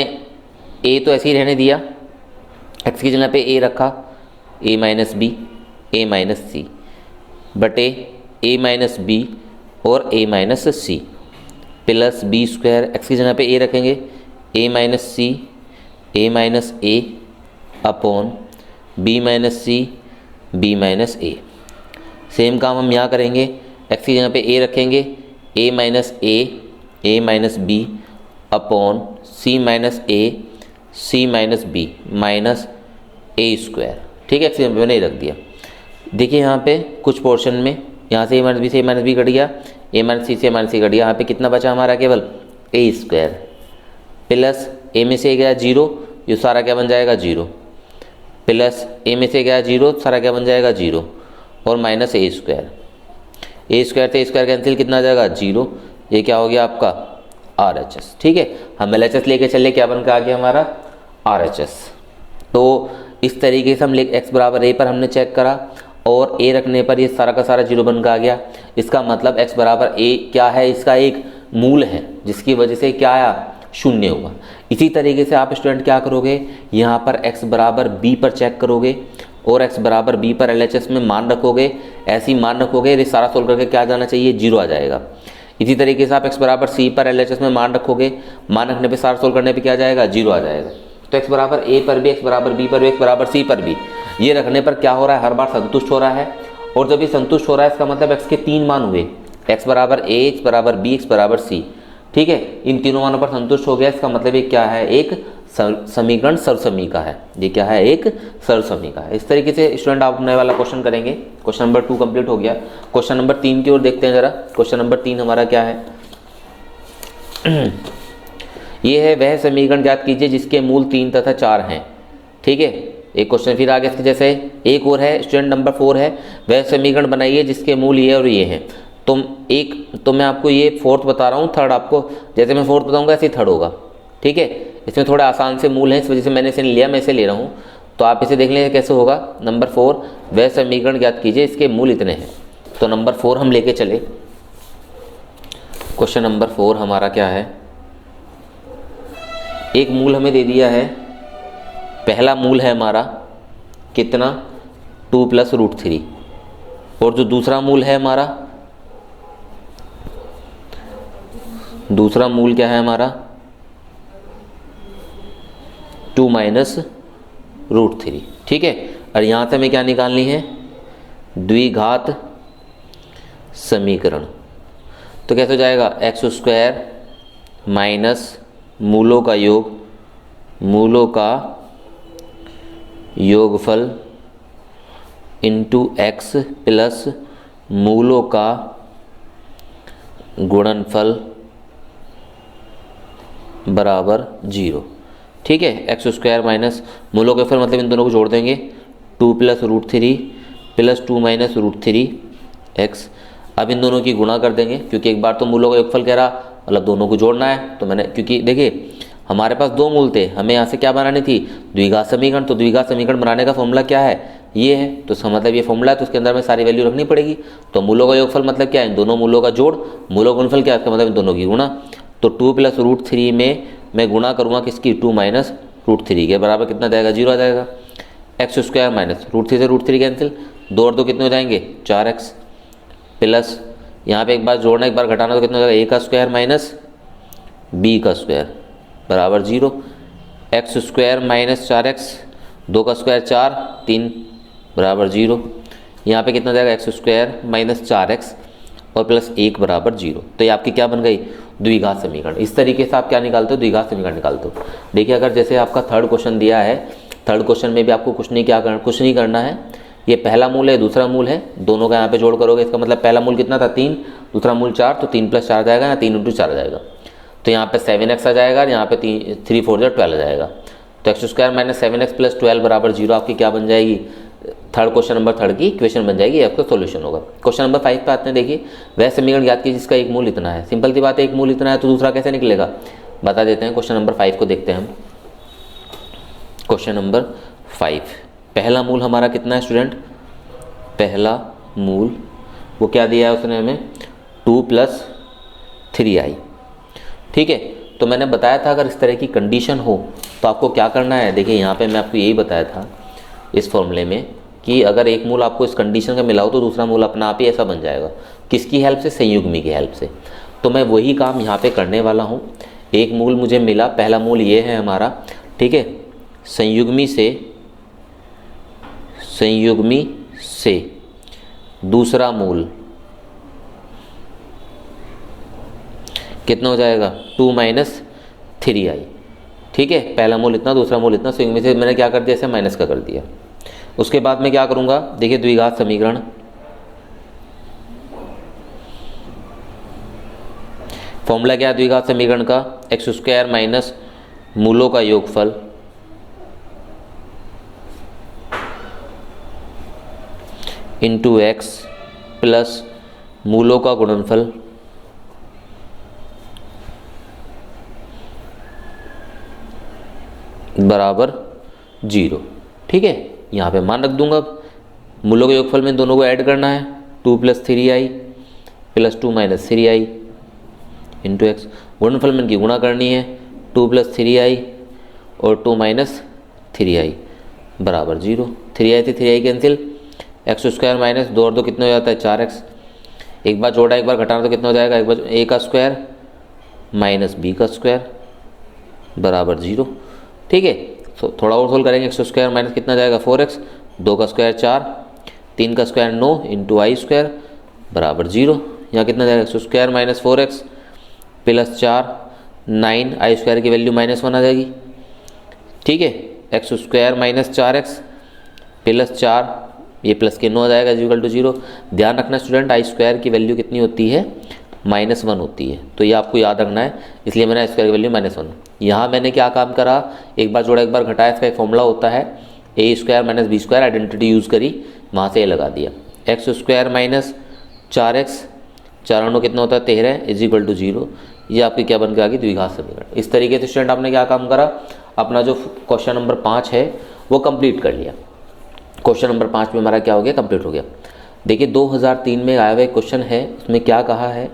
ए तो ऐसे ही रहने दिया, एक्स की जगह पे ए रखा, a minus b, a minus c बटे ए माइनस बी और a minus c plus B square, x की जगह पे ए रखेंगे, a minus c, a minus a upon b minus C, B minus a. Same काम हम यहाँ करेंगे, एक्स की जगह पे ए रखेंगे, a minus A minus B upon C minus A, C minus B minus a square, ठीक है। एक्स की जगह पे मैंने रख दिया। देखिए यहाँ पे कुछ पोर्शन में यहाँ से ए माइनस बी से ए माइनस बी कट गया, ए माइनस सी से ए माइनस सी कट गया, यहाँ पे कितना बचा हमारा केवल ए स्क्वायर प्लस ए में से गया 0, ये सारा क्या बन जाएगा 0, प्लस ए में से गया 0, सारा क्या बन जाएगा 0 और माइनस ए स्क्वायर से ए स्क्वायर कैंसिल, कितना आ जाएगा 0। ये क्या हो गया आपका RHS, ठीक है। हम LHS लेके चले, क्या बन के आ गया हमारा RHS। तो इस तरीके से हम एक्स बराबर ए पर हमने चेक करा और ए रखने पर ये सारा का सारा 0 बन के आ गया। इसका मतलब एक्स बराबर ए क्या है, इसका एक मूल है जिसकी वजह से क्या आया, शून्य हुआ। इसी तरीके से आप स्टूडेंट क्या करोगे, यहाँ पर x बराबर b पर चेक करोगे और x बराबर b पर LHS में मान रखोगे, ऐसी मान रखोगे, ये सारा सोल्व करके क्या जाना चाहिए 0 आ जाएगा। इसी तरीके से आप x बराबर c पर LHS में मान रखोगे, मान रखने पे सारा सोल्व करने पे क्या जाएगा 0 आ जाएगा। तो x बराबर a पर भी, x बराबर b पर भी, x बराबर c पर भी, ये रखने पर क्या हो रहा है, हर बार संतुष्ट हो रहा है। और जब ये संतुष्ट हो रहा है इसका मतलब x के 3 मान हुए, x बराबर a, x बराबर b, x बराबर c, ठीक है। इन तीनों मानों पर संतुष्ट हो गया, इसका मतलब ये क्या है, एक समीकरण सर्वसमीका है। ये क्या है, एक सर्वसमीका है। इस तरीके से स्टूडेंट आप नए वाला क्वेश्चन करेंगे। क्वेश्चन नंबर 2 कंप्लीट हो गया। क्वेश्चन नंबर 3 की ओर देखते हैं जरा। क्वेश्चन नंबर 3 हमारा क्या है, ये है वह समीकरण ज्ञात कीजिए जिसके मूल 3 तथा 4 हैं, ठीक है। एक क्वेश्चन फिर आगे इसके जैसे एक और है, स्टूडेंट नंबर 4 है, वह समीकरण बनाइए जिसके मूल ये और ये हैं। तो मैं आपको ये फोर्थ बता रहा हूँ, थर्ड आपको जैसे मैं फोर्थ बताऊंगा ऐसे ही थर्ड होगा, ठीक है। इसमें थोड़े आसान से मूल हैं, इस वजह से मैंने इसे लिया, मैं इसे ले रहा हूँ। तो आप इसे देख लें कैसे होगा। नंबर 4 वह समीकरण ज्ञात कीजिए इसके मूल इतने हैं। तो नंबर 4 हम लेके चले। क्वेश्चन नंबर 4 हमारा क्या है, एक मूल हमें दे दिया है, पहला मूल है हमारा कितना 2 + √3, और जो दूसरा मूल है हमारा, दूसरा मूल क्या है हमारा 2 - √3, ठीक है। और यहाँ से हमें क्या निकालनी है, द्विघात समीकरण। तो कैसे हो जाएगा, x² माइनस मूलों का योग, मूलों का योगफल इंटू x प्लस मूलों का गुणनफल बराबर 0, ठीक है। x² माइनस मूलों के फल मतलब इन दोनों को जोड़ देंगे, 2 + √3 प्लस 2 - √3x। अब इन दोनों की गुणा कर देंगे, क्योंकि एक बार तो मूलों का योगफल कह रहा, मतलब दोनों को जोड़ना है। तो मैंने, क्योंकि देखिए हमारे पास 2 मूल थे, हमें यहाँ से क्या बनानी थी, द्विघात समीकरण। तो द्विघात समीकरण बनाने का फॉर्मूला क्या है, ये है। तो इसका मतलब ये फॉर्मूला है, तो उसके अंदर में सारी वैल्यू रखनी पड़ेगी। तो मूलों का योगफल मतलब क्या है, इन दोनों मूलों का जोड़, मूलों का गुणनफल क्या है, इसका मतलब इन दोनों की गुणा। तो 2 + √3 में मैं गुणा करूँगा किसकी, 2 - √3 के बराबर कितना जाएगा, 0 आ जाएगा। x² माइनस √3 से √3 कैंसिल, 2 और 2 कितने हो जाएंगे, 4x प्लस यहाँ पे एक बार जोड़ना एक बार घटाना, तो कितना हो जाएगा, a² माइनस b² बराबर 0। x² माइनस 4x, 2 का स्क्वायर 4, 3 बराबर 0। यहाँ पे कितना जाएगा, x² माइनस 4x और प्लस 1 बराबर 0। तो ये आपकी क्या बन गई, द्विघात समीकरण। इस तरीके से आप क्या निकालते हो, द्विघात समीकरण निकालते हो। देखिए अगर जैसे आपका थर्ड क्वेश्चन दिया है, थर्ड क्वेश्चन में भी आपको कुछ नहीं करना है। ये पहला मूल है, दूसरा मूल है, दोनों का यहाँ पे जोड़ करोगे, इसका मतलब पहला मूल कितना था 3, दूसरा मूल 4, तो 3 + 4 जाएगा, या 3 × 4 जाएगा। तो यहाँ पे 7x आ जाएगा और यहाँ पे 3 4 12 आ जाएगा। तो x² - 7x + 12 = 0 आपकी क्या बन जाएगी, थर्ड क्वेश्चन नंबर थर्ड की इक्वेशन बन जाएगी, आपका सोल्यूशन होगा। क्वेश्चन नंबर 5 पे आते हैं। देखिए वह समीकरण ज्ञात कीजिए जिसका एक मूल इतना है। सिंपल सी बात है, एक मूल इतना है तो दूसरा कैसे निकलेगा, बता देते हैं। क्वेश्चन नंबर 5 को देखते हैं हम। क्वेश्चन नंबर 5, पहला मूल हमारा कितना है स्टूडेंट, पहला मूल वो क्या दिया है उसने हमें, 2 + 3i। ठीक है, तो मैंने बताया था अगर इस तरह की कंडीशन हो तो आपको क्या करना है। देखिए यहाँ पे मैं आपको यही बताया था इस फॉर्मूले में कि अगर एक मूल आपको इस कंडीशन का मिला हो तो दूसरा मूल अपना आप ही ऐसा बन जाएगा। किसकी हेल्प से, संयुग्मी की हेल्प से। तो मैं वही काम यहाँ पे करने वाला हूँ। एक मूल मुझे मिला, पहला मूल ये है हमारा, ठीक है। संयुग्मी से दूसरा मूल कितना हो जाएगा, 2 - 3i। ठीक है, पहला मूल इतना, दूसरा मूल इतना, संयुग्मी से मैंने क्या कर दिया, ऐसे माइनस का कर दिया। उसके बाद मैं क्या करूँगा, देखिए द्विघात समीकरण, फॉर्मूला क्या है द्विघात समीकरण का, x² - मूलों का योगफल इंटू x प्लस मूलों का गुणनफल बराबर 0। ठीक है, यहाँ पे मान रख दूंगा। अब मूलों के योगफल में दोनों को ऐड करना है, 2 + 3i + 2 - 3i इंटू एक्स। गुणनफल में इनकी गुणा करनी है, 2 + 3i और 2 - 3i बराबर 0। 3i से 3i कैंसिल, x² - 2 और 2 कितना हो जाता है 4x। एक बार जोड़ा एक बार घटाना तो कितना हो जाएगा, एक बार a का स्क्वायर - b का स्क्वायर बराबर 0। ठीक है, तो थोड़ा और सोल्व करेंगे, x² - कितना जाएगा 4x, 2 का स्क्वायर 4, 3 का स्क्वायर 9 इंटू i² बराबर 0। यहाँ कितना जाएगा, x² - 4x + 4 9, i² की वैल्यू -1 आ जाएगी। ठीक है, x² - 4x + 4, ये प्लस के 9 आ जाएगा इक्वल टू 0। ध्यान रखना स्टूडेंट, i² की वैल्यू कितनी होती है, -1 होती है, तो ये आपको याद रखना है। इसलिए मैंने i² की वैल्यू -1। यहाँ मैंने क्या काम करा, एक बार जोड़ा एक बार घटाया, इसका एक फॉर्मूला होता है a² - b², आइडेंटिटी यूज़ करी, वहाँ से ये लगा दिया। x² - 4x 4 और 9 कितना होता है 13 इक्वल टू 0। ये आपकी क्या बन के आ गई, द्विघात समीकरण। इस तरीके से स्टूडेंट आपने क्या काम करा, अपना जो क्वेश्चन नंबर 5 है वो कंप्लीट कर लिया। क्वेश्चन नंबर 5 में हमारा क्या हो गया, कंप्लीट हो गया। देखिए 2003 में आया हुआ एक क्वेश्चन है, उसमें क्या कहा है,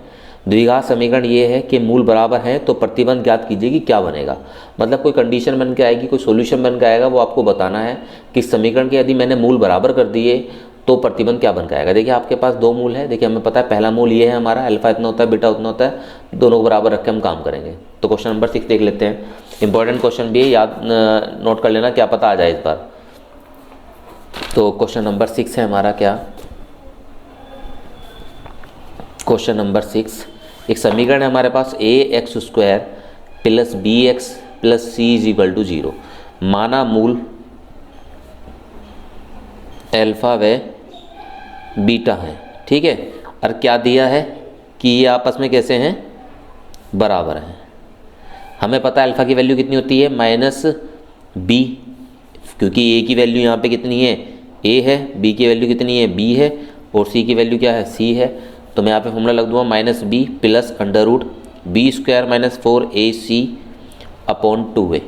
द्विघात समीकरण ये है कि मूल बराबर है तो प्रतिबंध ज्ञात कीजिए कि क्या बनेगा। मतलब कोई कंडीशन बन के आएगी, कोई सॉल्यूशन बन के आएगा, वो आपको बताना है कि समीकरण के यदि मैंने मूल बराबर कर दिए तो प्रतिबंध क्या बन के आएगा। देखिए आपके पास 2 मूल है, देखिए हमें पता है पहला मूल ये है हमारा, अल्फा इतना होता है, बीटा उतना होता है, दोनों को बराबर रख के हम काम करेंगे। तो क्वेश्चन नंबर 6 देख लेते हैं। इंपॉर्टेंट क्वेश्चन भी है, याद नोट कर लेना, क्या पता आ जाए इस बार। तो क्वेश्चन नंबर 6 है हमारा क्या, क्वेश्चन नंबर 6, एक समीकरण है हमारे पास ax² + bx + c = 0। माना मूल अल्फा व बीटा है। ठीक है, और क्या दिया है कि ये आपस में कैसे हैं, बराबर हैं। हमें पता है अल्फा की वैल्यू कितनी होती है, -b, क्योंकि a की वैल्यू यहाँ पे कितनी है, a है, b की वैल्यू कितनी है, b है, और c की वैल्यू क्या है, c है। तो मैं यहाँ पे फॉर्मूला लग दूंगा -b + √b² - 4ac / 2a।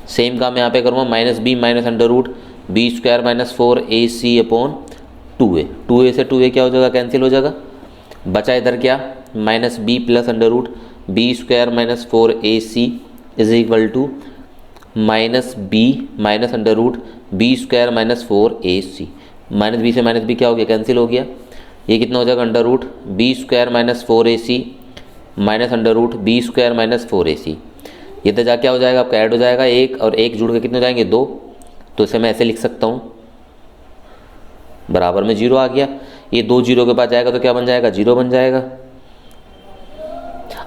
Same काम यहाँ पे करूँगा, -b - √b² - 4ac / 2a। 2a से 2a क्या हो जाएगा, कैंसिल हो जाएगा, बचा इधर क्या, -b + √b² - 4ac = -b - √b² - 4ac। -b से -b क्या हो गया, कैंसिल हो गया। ये कितना हो जाएगा, √b² - 4ac -√b² - 4ac। ये तो जा क्या हो जाएगा, आपका ऐड हो जाएगा, 1 और 1 जुड़ के कितने हो जाएंगे, 2। तो इसे मैं ऐसे लिख सकता हूँ, बराबर में 0 आ गया। ये 2 0 के पास जाएगा तो क्या बन जाएगा, 0 बन जाएगा।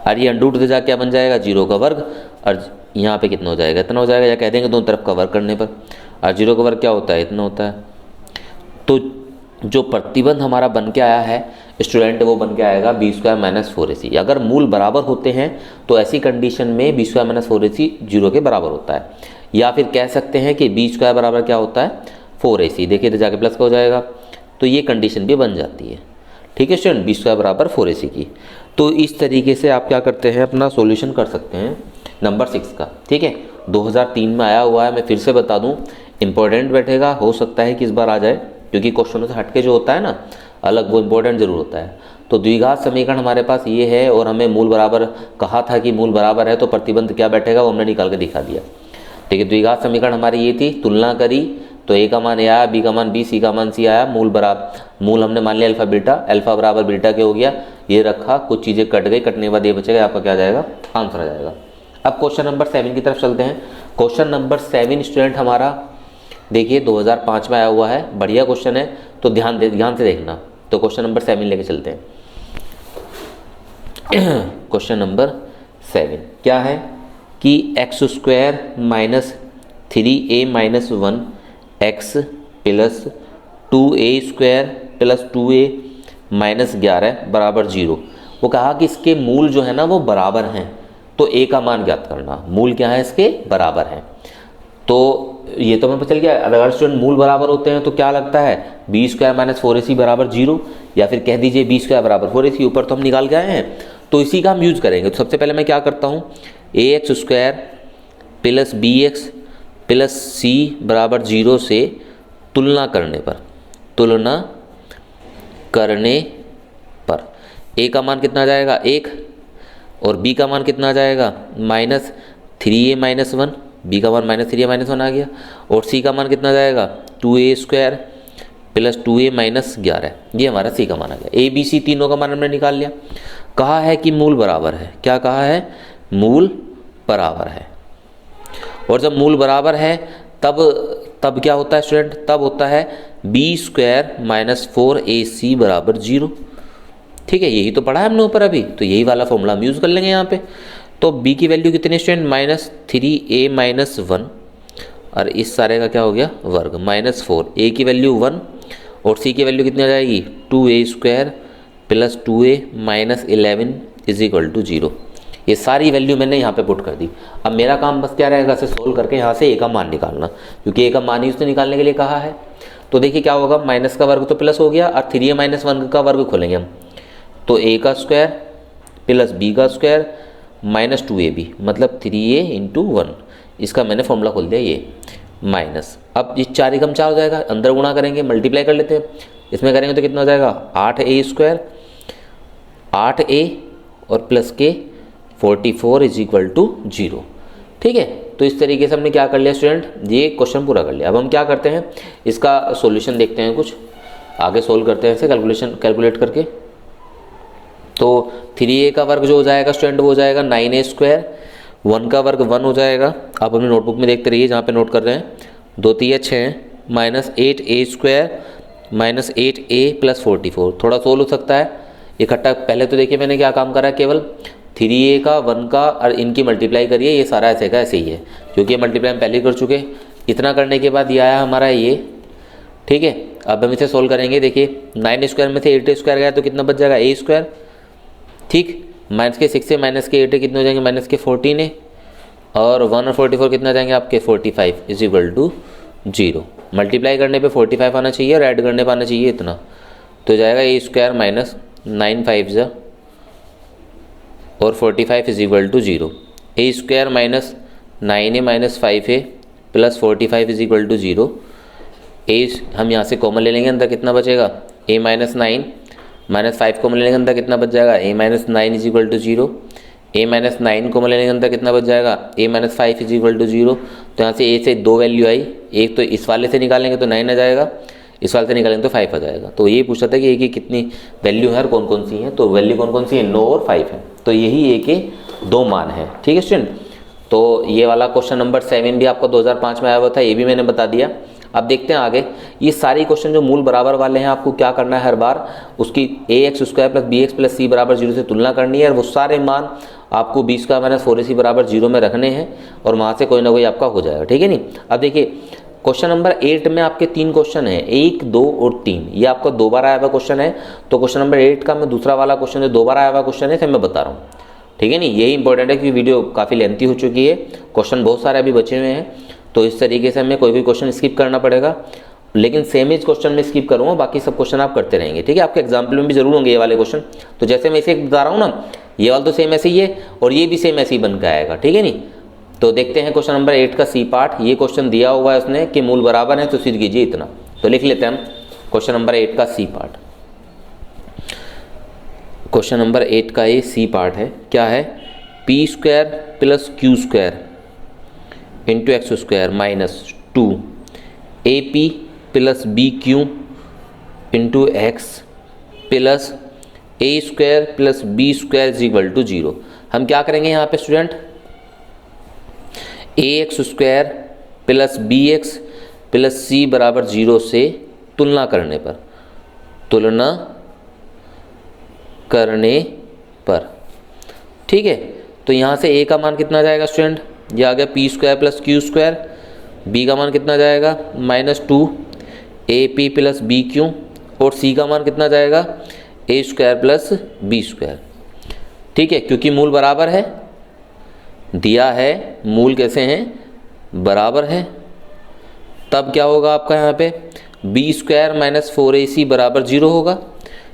और ये अंडर रूट से जाके क्या बन जाएगा 0 का वर्ग, और यहाँ पे कितना हो जाएगा, इतना हो जाएगा, या कह देंगे दोनों तरफ का वर्ग करने पर, और 0 का वर्ग क्या होता है, इतना होता है। तो जो प्रतिबंध हमारा बन के आया है स्टूडेंट, वो बन के आएगा b² - 4ac। अगर मूल बराबर होते हैं तो ऐसी कंडीशन में b² - 4ac 0 के बराबर होता है, या फिर कह सकते हैं कि b² बराबर क्या होता है 4ac। देखिए तो जाके प्लस का हो जाएगा, तो ये कंडीशन भी बन जाती है। ठीक है स्टूडेंट, b² बराबर 4ac की। तो इस तरीके से आप क्या करते हैं, अपना सॉल्यूशन कर सकते हैं नंबर 6 का। ठीक है, 2003 में आया हुआ है, मैं फिर से बता दूं, इंपॉर्टेंट बैठेगा, हो सकता है कि इस बार आ जाए, क्योंकि क्वेश्चनों से हटके जो होता है ना अलग, वो इंपॉर्टेंट जरूर होता है। तो द्विघात समीकरण हमारे पास ये है, और हमें मूल बराबर कहा था कि मूल बराबर है तो प्रतिबंध क्या बैठेगा वो हमने निकाल के दिखा दिया। ठीक है, द्विघात समीकरण हमारी ये थी, तुलना करी तो a का मान a आया, b का मान b, c का मान c आया, मूल हमने मान लिया अल्फा बीटा, अल्फा बराबर बीटा के हो गया, ये रखा, कुछ चीज़ें कट गई, कटने के बाद ये बचेगा, आपका क्या आ जाएगा, आंसर आ जाएगा। अब क्वेश्चन नंबर 7 की तरफ चलते हैं। क्वेश्चन नंबर 7 स्टूडेंट हमारा देखिए 2005 में आया हुआ है, बढ़िया क्वेश्चन है, तो ध्यान से देखना। तो क्वेश्चन नंबर 7 लेके चलते हैं। क्वेश्चन नंबर 7 क्या है कि x² - 3a - 1 x plus 2a² plus 2a - 11 बराबर 0। वो कहा कि इसके मूल जो है ना वो बराबर हैं, तो a का मान ज्ञात करना। मूल क्या है, इसके बराबर हैं। तो ये तो हमें पता चल गया, अगर स्टूडेंट मूल बराबर होते हैं तो क्या लगता है, b² - 4ac बराबर 0, या फिर कह दीजिए b² बराबर 4ac। ऊपर तो हम निकाल के आए हैं, तो इसी का हम यूज़ करेंगे। तो सबसे पहले मैं क्या करता हूँ, ax² plus bx plus c बराबर 0 से तुलना करने पर a का मान कितना आ जाएगा 1, और b का मान कितना आ जाएगा -3a - 1, b का मान -3a - 1 आ गया, और c का मान कितना आ जाएगा 2a² प्लस 2a - 11, ये हमारा c का मान आ गया। a b c तीनों का मान हमने निकाल लिया। कहा है कि मूल बराबर है, क्या कहा है, मूल बराबर है। और जब मूल बराबर है तब क्या होता है स्टूडेंट, तब होता है b² - 4ac बराबर 0। ठीक है, यही तो पढ़ा है हमने ऊपर अभी, तो यही वाला फॉर्मूला हम यूज़ कर लेंगे यहाँ पे। तो b की वैल्यू कितनी स्टूडेंट -3a - 1, और इस सारे का क्या हो गया वर्ग, -4, a की वैल्यू 1 और c की वैल्यू कितनी आ जाएगी 2a² प्लस 2a - 11 = 0। ये सारी वैल्यू मैंने यहाँ पे पुट कर दी। अब मेरा काम बस क्या रहेगा, इसे सोल्व करके यहाँ से a का मान निकालना, क्योंकि a का मान ही उसने निकालने के लिए कहा है। तो देखिए क्या होगा, माइनस का वर्ग तो प्लस हो गया, और 3a - 1 का वर्ग खोलेंगे हम, तो a का स्क्वायर प्लस b का स्क्वायर माइनस 2ab, मतलब 3a × 1। इसका मैंने फॉर्मूला खोल दिया ये माइनस। अब ये 4 एकम 4 हो जाएगा, अंदर गुणा करेंगे, मल्टीप्लाई कर लेते हैं, इसमें करेंगे तो कितना हो जाएगा 8a² 8a और प्लस के 44 = 0। ठीक है, तो इस तरीके से हमने क्या कर लिया स्टूडेंट, ये क्वेश्चन पूरा कर लिया। अब हम क्या करते हैं, इसका सॉल्यूशन देखते हैं, कुछ आगे सोल्व करते हैं इसे कैलकुलेट करके। तो 3a का वर्ग जो हो जाएगा स्टूडेंट वो हो जाएगा 9a², 1 का वर्ग 1 हो जाएगा। आप अपनी नोटबुक में देखते रहिए जहाँ पे नोट कर रहे हैं, 2 3 6 -8a² -8a प्लस 44। थोड़ा सोल्व हो सकता है इकट्ठा। पहले तो देखिए मैंने क्या काम करा है, केवल 3a का 1 का और इनकी मल्टीप्लाई करिए, ये सारा ऐसे का ऐसे ही है, क्योंकि ये मल्टीप्लाई हम पहले ही कर चुके। इतना करने के बाद ये आया हमारा ये। ठीक है, अब हम इसे सोल्व करेंगे। देखिए 9a² में से 8a² गया तो कितना बच जाएगा a²। ठीक, माइनस के 6 से माइनस के 8 कितने हो जाएंगे, माइनस के 14 और 1 और 44 कितना जाएंगे आपके 45 = 0। मल्टीप्लाई करने पे 45 आना चाहिए और ऐड करने पे आना चाहिए इतना, तो जाएगा a² माइनस 9 5 और 45 = 0। a² minus 9a minus 5a plus 45 = 0। हम यहाँ से कॉमन ले लेंगे, अंदर कितना बचेगा a माइनस 9 माइनस 5 कॉमन लेने के अंदर कितना बच जाएगा a minus 9 = 0। a minus 9 common लेने के अंदर कितना बच जाएगा a माइनस 5 = 0। तो यहाँ से a से 2 वैल्यू आई, एक तो इस वाले से निकालेंगे तो 9 आ जाएगा, इस वाले से निकालेंगे तो 5 आ जाएगा। तो ये पूछा था कि a की कितनी वैल्यू है और कौन कौन सी है, तो वैल्यू कौन कौन सी है 9 और 5 है, तो यही a के 2 मान है। ठीक है स्टूडेंट, तो ये वाला क्वेश्चन नंबर 7 भी आपका 2005 में आया हुआ था, ये भी मैंने बता दिया। अब देखते हैं आगे, ये सारी क्वेश्चन जो मूल बराबर वाले हैं आपको क्या करना है, हर बार उसकी ax square plus bx plus c बराबर 0 से तुलना करनी है और वो सारे मान आपको b स्क्वायर माइनस 4ac बराबर 0 में रखने हैं और वहाँ से कोई ना कोई आपका हो जाएगा, ठीक है नहीं। अब देखिए क्वेश्चन नंबर 8 में आपके 3 क्वेश्चन हैं, 1, 2 और 3, ये आपका 2 बार आया हुआ क्वेश्चन है। तो क्वेश्चन नंबर 8 का मैं दूसरा वाला क्वेश्चन जो 2 बार आया हुआ क्वेश्चन है, इसे मैं बता रहा हूँ, ठीक है नहीं। यही इंपॉर्टेंट है कि वीडियो काफ़ी लेंथी हो चुकी है, क्वेश्चन बहुत सारे अभी बचे हुए हैं, तो इस तरीके से हमें कोई भी क्वेश्चन स्किप करना पड़ेगा, लेकिन सेम एज क्वेश्चन में स्किप करूँगा, बाकी सब क्वेश्चन आप करते रहेंगे, ठीक है। आपके एग्जाम्पल में भी जरूर होंगे ये वाले क्वेश्चन, तो जैसे मैं इसे बता रहा हूँ ना, ये वाला तो सेम ऐसे ही है और ये भी सेम ऐसे ही बन के आएगा, ठीक है नहीं। तो देखते हैं क्वेश्चन नंबर 8 का सी पार्ट। ये क्वेश्चन दिया हुआ है उसने कि मूल बराबर है तो सिद्ध कीजिए इतना, तो लिख लेते हैं हम क्वेश्चन नंबर 8 का सी पार्ट। क्वेश्चन नंबर 8 का ये सी पार्ट है, क्या है, p square plus Q square into x square minus 2 A P plus B q into x plus a square plus B square is equal to 0। हम क्या करेंगे यहाँ पे student, a x square plus b x plus c बराबर 0 से तुलना करने पर, ठीक है। तो यहाँ से ए का मान कितना जाएगा स्टूडेंट, ये आ गया P square plus Q square, B का मान कितना जाएगा -2 A P plus B Q, और सी का मान कितना जाएगा A square plus B square, ठीक है। क्योंकि मूल बराबर है, दिया है मूल कैसे हैं, बराबर है, तब क्या होगा आपका यहाँ पे बी स्क्वायर माइनस 4ac बराबर 0 होगा।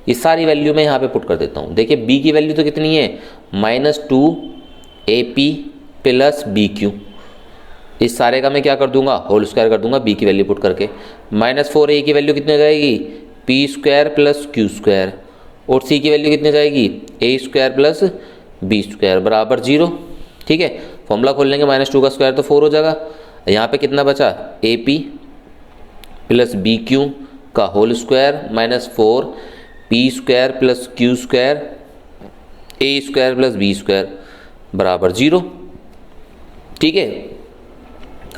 ये सारी वैल्यू मैं यहाँ पे पुट कर देता हूँ। देखिए b की वैल्यू तो कितनी है -2 AP प्लस बी क्यू, इस सारे का मैं क्या कर दूंगा, होल स्क्वायर कर दूंगा b की वैल्यू पुट करके, -4a की वैल्यू कितनी हो जाएगी P square plus Q square, और c की वैल्यू कितनी हो जाएगी ए स्क्वायर प्लस बी स्क्वायर बराबर 0, ठीक है। फॉर्मूला खोल लेंगे, -2 का स्क्वायर तो 4 हो जाएगा, यहाँ पे कितना बचा a P plus B q का whole square -4 p square plus Q square a square plus B square बराबर 0, ठीक है।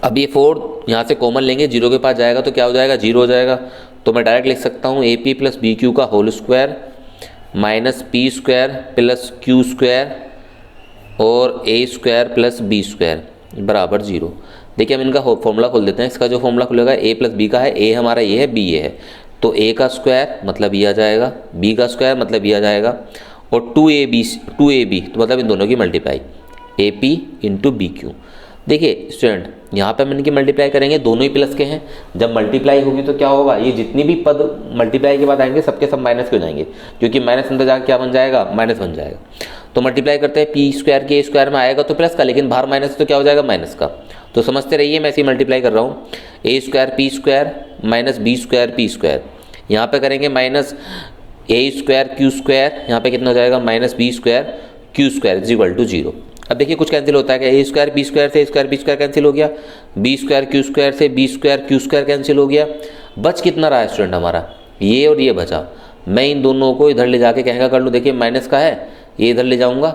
अब ये 4 यहाँ से कॉमन लेंगे, 0 के पास जाएगा तो क्या हो जाएगा 0 हो जाएगा, तो मैं डायरेक्ट लिख सकता हूँ a P plus B q का whole square minus p square plus Q square और a square plus B square बराबर 0। देखिए हम इनका फॉर्मूला खोल देते हैं। इसका जो फॉर्मूला खुलेगा ए प्लस बी का है, ए हमारा ये है, बी ये है, तो ए का स्क्वायर मतलब ये आ जाएगा, बी का स्क्वायर मतलब ये आ जाएगा, और 2ab तो मतलब इन दोनों की multiply A P into B Q. देखिए स्टूडेंट यहाँ पे हम इनकी मल्टीप्लाई करेंगे, दोनों ही प्लस के हैं, जब मल्टीप्लाई होगी तो क्या होगा, ये जितनी भी पद मल्टीप्लाई के बाद आएंगे सबके सब माइनस के हो जाएंगे, क्योंकि माइनस अंदर जाकर क्या बन जाएगा, माइनस बन जाएगा। तो मल्टीप्लाई करते हैं, पी स्क्वायर के स्क्वायर में आएगा तो प्लस का, लेकिन बाहर माइनस तो क्या हो जाएगा माइनस का, तो समझते रहिए, मैं ऐसे ही मल्टीप्लाई कर रहा हूँ। A square P square minus b square P square, यहाँ पे करेंगे minus a square Q square, यहाँ पे कितना हो जाएगा minus b square Q square is equal to 0। अब देखिए कुछ कैंसिल होता है, ए स्क्वायर बी स्क्वायर से A square B square cancel हो गया, बी स्क्वायर क्यू स्क्वायर से B square Q square cancel हो गया, बच कितना रहा है स्टूडेंट हमारा, ये और ये बचा। मैं इन दोनों को इधर ले जाके कहेंगे कर लूँ, देखिए माइनस का है, ये इधर ले जाऊँगा,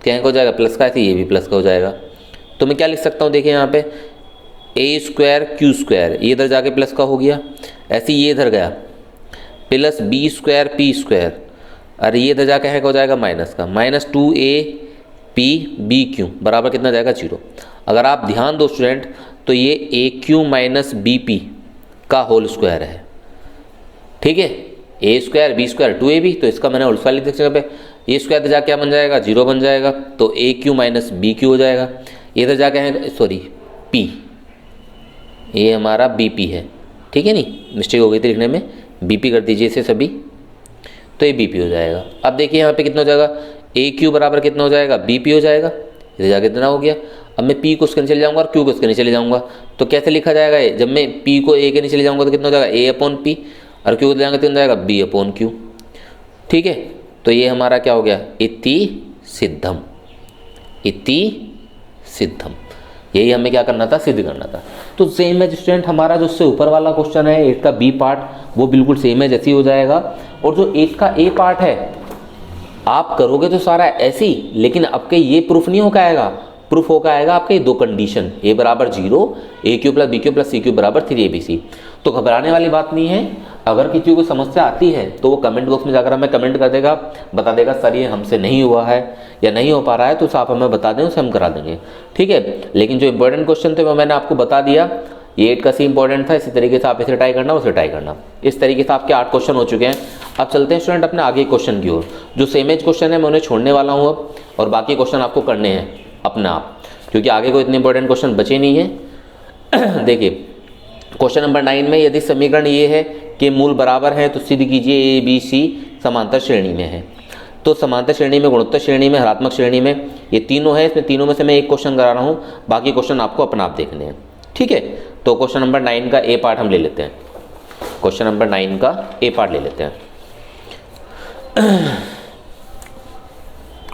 कहेंगे हो जाएगा प्लस का है, तो ये भी प्लस का हो जाएगा। तो मैं क्या लिख सकता हूँ, देखिए यहाँ पे ए स्क्वायर क्यू स्क्वायर, ये इधर जाके प्लस का हो गया, ऐसे ये इधर गया plus B square P square, अरे ये इधर जाके है हो जाएगा माइनस का, -2a पी बी क्यू बराबर कितना जाएगा 0। अगर आप ध्यान दो स्टूडेंट तो ये ए क्यू माइनस बी पी का होल स्क्वायर है, ठीक है, a square B square 2ab, तो इसका मैंने होल स्क्वायर लिख जगह पे, ये स्क्वायर इधर जाके क्या बन जाएगा 0 बन जाएगा, तो ए क्यू माइनस बी क्यू हो जाएगा, इधर जाके है सॉरी पी, ये हमारा बी पी है, ठीक है नहीं, मिस्टेक हो गई थी लिखने में, बी पी कर दीजिए इसे सभी, तो ये बी पी हो जाएगा। अब देखिए यहाँ पे कितना हो जाएगा, ए क्यू बराबर कितना हो जाएगा बी पी हो जाएगा, इधर जाके कितना हो गया। अब मैं पी को उसके नीचे ले जाऊँगा और क्यू को उसके नीचे ले जाऊँगा, तो कैसे लिखा जाएगा ये, जब मैं पी को ए के नीचे ले जाऊँगा तो कितना हो जाएगा ए अपॉन पी, और क्यू को ले जाएंगे तो कितना जाएगा बी अपॉन क्यू, ठीक है। तो ये हमारा क्या हो गया, इति सिद्धम, इति सिद्धम, यही हमें क्या करना था, सिद्ध करना था। तो सेम है स्टूडेंट, हमारा जो उससे ऊपर वाला क्वेश्चन है 8 का बी पार्ट वो बिल्कुल सेम है जैसे ही हो जाएगा, और जो 8 का ए पार्ट है आप करोगे तो सारा ऐसे ही, लेकिन आपके ये प्रूफ नहीं हो पाएगा, प्रूफ होकर आएगा आपके दो कंडीशन, ए बराबर 0, a q plus B q plus c q बराबर 3abc। तो घबराने वाली बात नहीं है। अगर किसी को समस्या आती है तो वो कमेंट बॉक्स में जाकर हमें कमेंट कर देगा, बता देगा सर ये हमसे नहीं हुआ है या नहीं हो पा रहा है, तो आप हमें बता दें, उसे हम करा देंगे, ठीक है। लेकिन जो इंपॉर्टेंट क्वेश्चन थे वो मैंने आपको बता दिया, ये 8 का सी इंपॉर्टेंट था। इसी तरीके से आप इसे ट्राई करना, उसे ट्राई करना। इस तरीके से आपके 8 क्वेश्चन हो चुके हैं। अब चलते हैं स्टूडेंट अपने आगे क्वेश्चन की ओर। जो सेम एज क्वेश्चन है मैं उन्हें छोड़ने वाला हूँ अब, और बाकी क्वेश्चन आपको करने हैं अपने आप, क्योंकि आगे कोई इतने इंपॉर्टेंट क्वेश्चन बचे नहीं है। देखिए क्वेश्चन नंबर 9 में यदि समीकरण ये है कि मूल बराबर है तो सिद्ध कीजिए ए बी सी समांतर श्रेणी में है। तो समांतर श्रेणी में, गुणोत्तर श्रेणी में, हरात्मक श्रेणी में, ये तीनों है। इसमें तीनों में से मैं एक क्वेश्चन करा रहा हूँ, बाकी क्वेश्चन आपको अपना आप देखने हैं, ठीक है। तो क्वेश्चन नंबर 9 का ए पार्ट हम ले लेते हैं। क्वेश्चन नंबर 9 का ए पार्ट ले लेते हैं।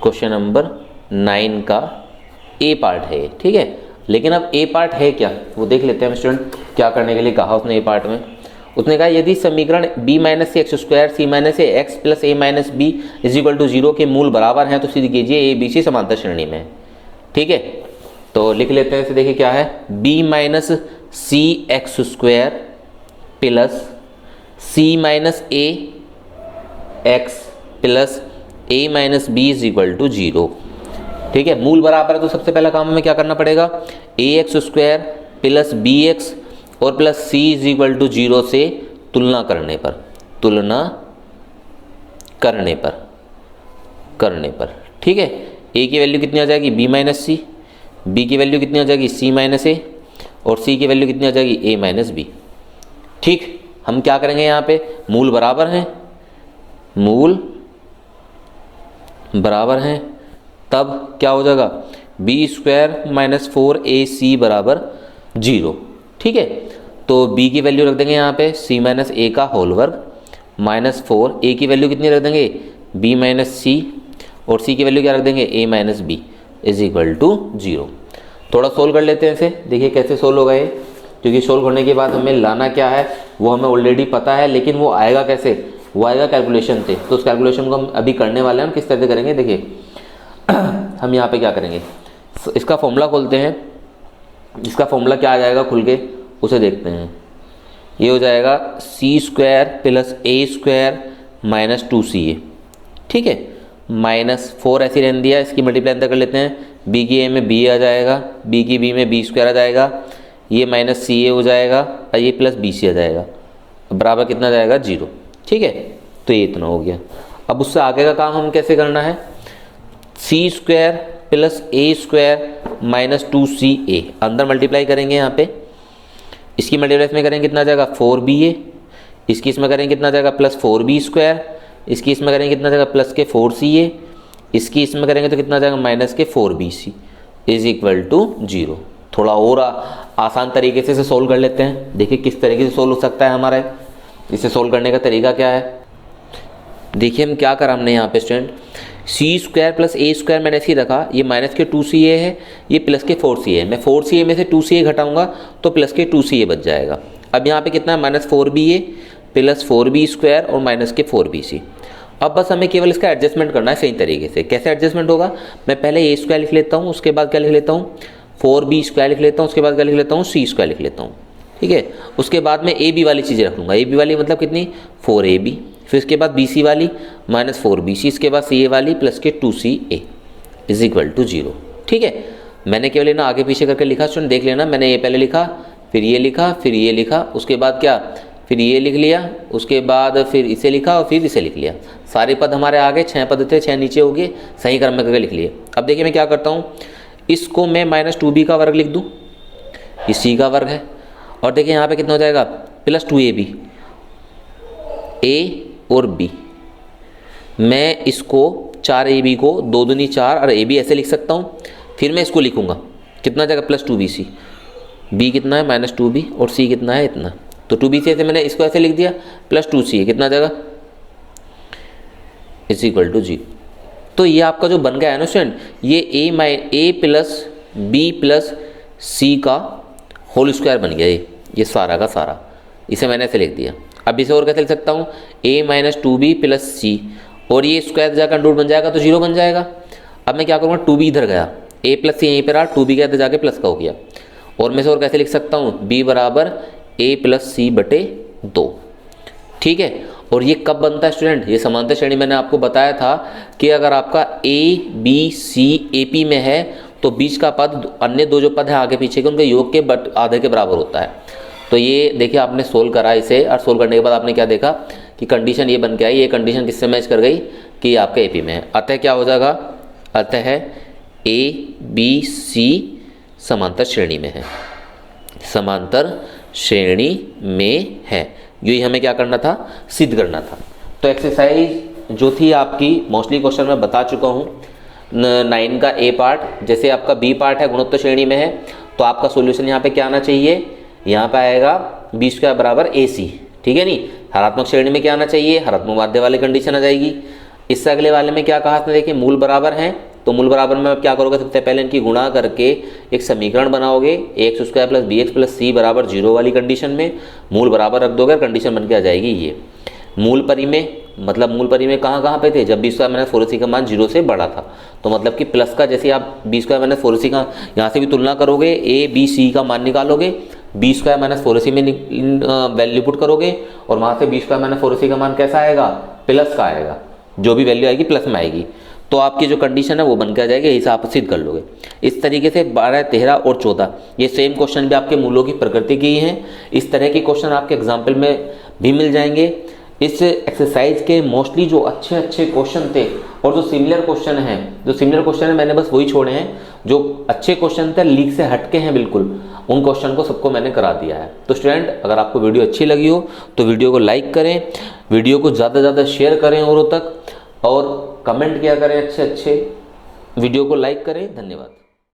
क्वेश्चन नंबर 9 का ए पार्ट है, ठीक है। लेकिन अब ए पार्ट है क्या वो देख लेते हैं स्टूडेंट। क्या करने के लिए कहा उसने ए पार्ट में, उसने कहा यदि समीकरण b minus C X square C minus A X plus A minus B is equal to 0 के मूल बराबर हैं तो सिद्ध कीजिए ए बी सी समांतर श्रेणी में, ठीक है। तो लिख लेते हैं इसे। देखिए क्या है, b minus C X square plus C minus A X plus A minus B is equal to 0, ठीक है। मूल बराबर है तो सबसे पहला काम हमें क्या करना पड़ेगा, a x square plus b x और plus c is equal to 0 से तुलना करने पर, ठीक है। ए की वैल्यू कितनी आ जाएगी, बी माइनस सी, बी की वैल्यू कितनी आ जाएगी, सी माइनस ए, और सी की वैल्यू कितनी आ जाएगी, ए माइनस बी, ठीक। हम क्या करेंगे यहाँ पे, मूल बराबर हैं, तब क्या हो जाएगा, बी स्क्वायर माइनस 4ac बराबर 0, ठीक है। तो b की वैल्यू रख देंगे यहाँ पे c माइनस ए का होल वर्ग माइनस 4, a की वैल्यू कितनी रख देंगे, b माइनस सी, और c की वैल्यू क्या रख देंगे, a minus B is equal to 0। थोड़ा सोल्व कर लेते हैं इसे, देखिए कैसे सोल्व होगा ये, क्योंकि सोल्व करने के बाद हमें लाना क्या है वो हमें ऑलरेडी पता है, लेकिन वो आएगा कैसे, वो आएगा कैलकुलेशन से। तो उस कैलकुलेशन को हम अभी करने वाले हैं। हम किस तरह से करेंगे, देखिए हम यहाँ पे क्या करेंगे, इसका फॉर्मूला खोलते हैं। इसका फॉर्मूला क्या आ जाएगा खुल के, उसे देखते हैं। ये हो जाएगा सी square plus a square minus 2ca, ठीक है, माइनस 4 ऐसे रहने दिया, इसकी मल्टीप्लाई अंदर कर लेते हैं। बी की ए में बी आ जाएगा, बी की बी में बी स्क्वायर आ जाएगा, ये माइनस सी ए हो जाएगा और ये प्लस बी सी आ जाएगा, बराबर कितना जाएगा, 0, ठीक है। तो ये इतना हो गया। अब उससे आगे का काम हम कैसे करना है, सी square plus a square minus 2ca अंदर मल्टीप्लाई करेंगे यहाँ पे। इसकी मल्टीप्लाई इसमें करेंगे कितना जाएगा, 4ba, इसकी इसमें करेंगे कितना जाएगा, प्लस 4b स्क्वायर, इसकी इसमें करेंगे कितना जाएगा, प्लस के 4ca, इसकी इसमें करेंगे तो कितना जाएगा, माइनस के 4bc इज इक्वल टू 0। थोड़ा और आसान तरीके से इसे सोल्व कर लेते हैं। देखिए किस तरीके से सोल्व हो सकता है हमारा, इसे सोल्व करने का तरीका क्या है। देखिए हम क्या करा हमने यहाँ पे student, C square plus a square मैंने ऐसे ही रखा, ये माइनस के 2ca है, ये प्लस के 4ca है। मैं 4ca में से 2ca घटाऊंगा तो प्लस के 2ca बच जाएगा। अब यहाँ पे कितना है, minus 4ba plus 4b square और माइनस के 4bc। अब बस हमें केवल इसका एडजस्टमेंट करना है सही तरीके से। कैसे एडजस्टमेंट होगा, मैं पहले ए स्क्वायर लिख लेता हूँ, उसके बाद क्या लिख लेता हूँ, 4b स्क्वायर लिख लेता हूँ, उसके बाद क्या लिख लेता हूँ, सी स्क्वायर लिख लेता हूँ, ठीक है। उसके बाद मैं ए बी वाली चीज़ें रख लूँगा। ए बी वाली मतलब कितनी, 4ab, फिर इसके बाद बी सी वाली माइनस 4bc, इसके बाद सी ए वाली प्लस के 2ca इज इक्वल टू 0, ठीक है। मैंने केवल ना आगे पीछे करके लिखा, स्टूडेंट देख लेना, मैंने ये पहले लिखा, फिर ये लिखा, फिर ये लिखा, उसके बाद क्या, फिर ये लिख लिया, उसके बाद फिर इसे लिखा और फिर इसे लिख लिया। सारे पद हमारे आगे 6 पद थे, 6 नीचे हो गए, सही क्रम में करके लिख लिए। अब देखिए मैं क्या करता हूँ, इसको मैं माइनस 2b का वर्ग लिख दूँ, ये c का वर्ग है, और देखिए यहाँ पे कितना हो जाएगा, प्लस 2ab, a और b। मैं इसको 4ab को 2 दूनी 4 और ab ऐसे लिख सकता हूँ। फिर मैं इसको लिखूँगा, कितना जाएगा, प्लस 2bc, b कितना है, माइनस 2b, और c कितना है, इतना। तो 2bc ऐसे मैंने इसको ऐसे लिख दिया, प्लस 2c कितना जाएगा, इज इक्वल टू 0। तो ये आपका जो बन गया है ना स्टूडेंट, ये a plus b plus c का होल स्क्वायर बन गया, ये सारा का सारा, इसे मैंने ऐसे लिख दिया। अब इसे और कैसे लिख सकता हूँ, a minus 2b plus c, और ये स्क्वायर जाकर रूट बन जाएगा तो 0 बन जाएगा। अब मैं क्या करूँगा, 2b इधर गया, a प्लस c यहीं पर रहा, 2b का इधर जाके प्लस का हो गया। और मैं इसे और कैसे लिख सकता हूँ, b बराबर a+c/2। ठीक है, और ये कब बनता है स्टूडेंट? ये समांतर श्रेणी मैंने आपको बताया था कि अगर आपका a b c AP में है तो बीच का पद, अन्य दो जो पद है आगे पीछे के, उनके योग के आधे के बराबर होता है। तो ये देखिए आपने सोल्व करा इसे, और सोल्व करने के बाद आपने क्या देखा कि कंडीशन ये बन के आई, ये कंडीशन किससे मैच कर गई कि ये आपका AP में है। अतः क्या हो जाएगा? अतः ABC समांतर श्रेणी में है, समांतर श्रेणी में है। यही हमें क्या करना था? सिद्ध करना था। तो एक्सरसाइज जो थी आपकी मोस्टली क्वेश्चन मैं बता चुका हूँ। 9 का A पार्ट, जैसे आपका B पार्ट है गुणोत्तर श्रेणी में है, तो आपका सॉल्यूशन यहाँ पे क्या आना चाहिए? यहाँ पे आएगा b² बराबर AC। ठीक है नी, हरात्मक श्रेणी में क्या आना चाहिए? हरात्मक माध्य वाली कंडीशन आ जाएगी। इससे अगले वाले में क्या कहा था? देखिए मूल बराबर हैं, तो मूल बराबर में आप क्या करोगे? सबसे पहले इनकी गुणा करके एक समीकरण बनाओगे, ax² + bx + c बराबर 0 वाली कंडीशन में मूल बराबर रख दोगे, कंडीशन बन के आ जाएगी ये। मूल परिमेय, मतलब मूल परिमेय कहाँ पे थे? जब b² - 4ac का मान 0 से बड़ा था। तो मतलब कि प्लस का, जैसे आप b² - 4ac का यहाँ से भी तुलना करोगे, a b c का मान निकालोगे, b² - 4ac में वैल्यू पुट करोगे, और वहाँ से b² - 4ac का मान कैसा आएगा? प्लस का आएगा, जो भी वैल्यू आएगी प्लस में आएगी। तो आपकी जो कंडीशन है वो बन के आ जाएगी, इसे आप सिद्ध कर लोगे। इस तरीके से 12, 13 और 14 ये सेम क्वेश्चन भी आपके मूलों की प्रकृति की हैं। इस तरह के क्वेश्चन आपके एग्जाम्पल में भी मिल जाएंगे। इस एक्सरसाइज के मोस्टली जो अच्छे क्वेश्चन थे और जो सिमिलर क्वेश्चन है मैंने बस वही छोड़े हैं। जो अच्छे क्वेश्चन थे लीक से हटके हैं बिल्कुल, उन क्वेश्चन को सबको मैंने करा दिया है। तो स्टूडेंट, अगर आपको वीडियो अच्छी लगी हो तो वीडियो को लाइक करें, वीडियो को ज़्यादा से ज़्यादा शेयर करें औरों तक, और कमेंट किया करें अच्छे, वीडियो को लाइक करें। धन्यवाद।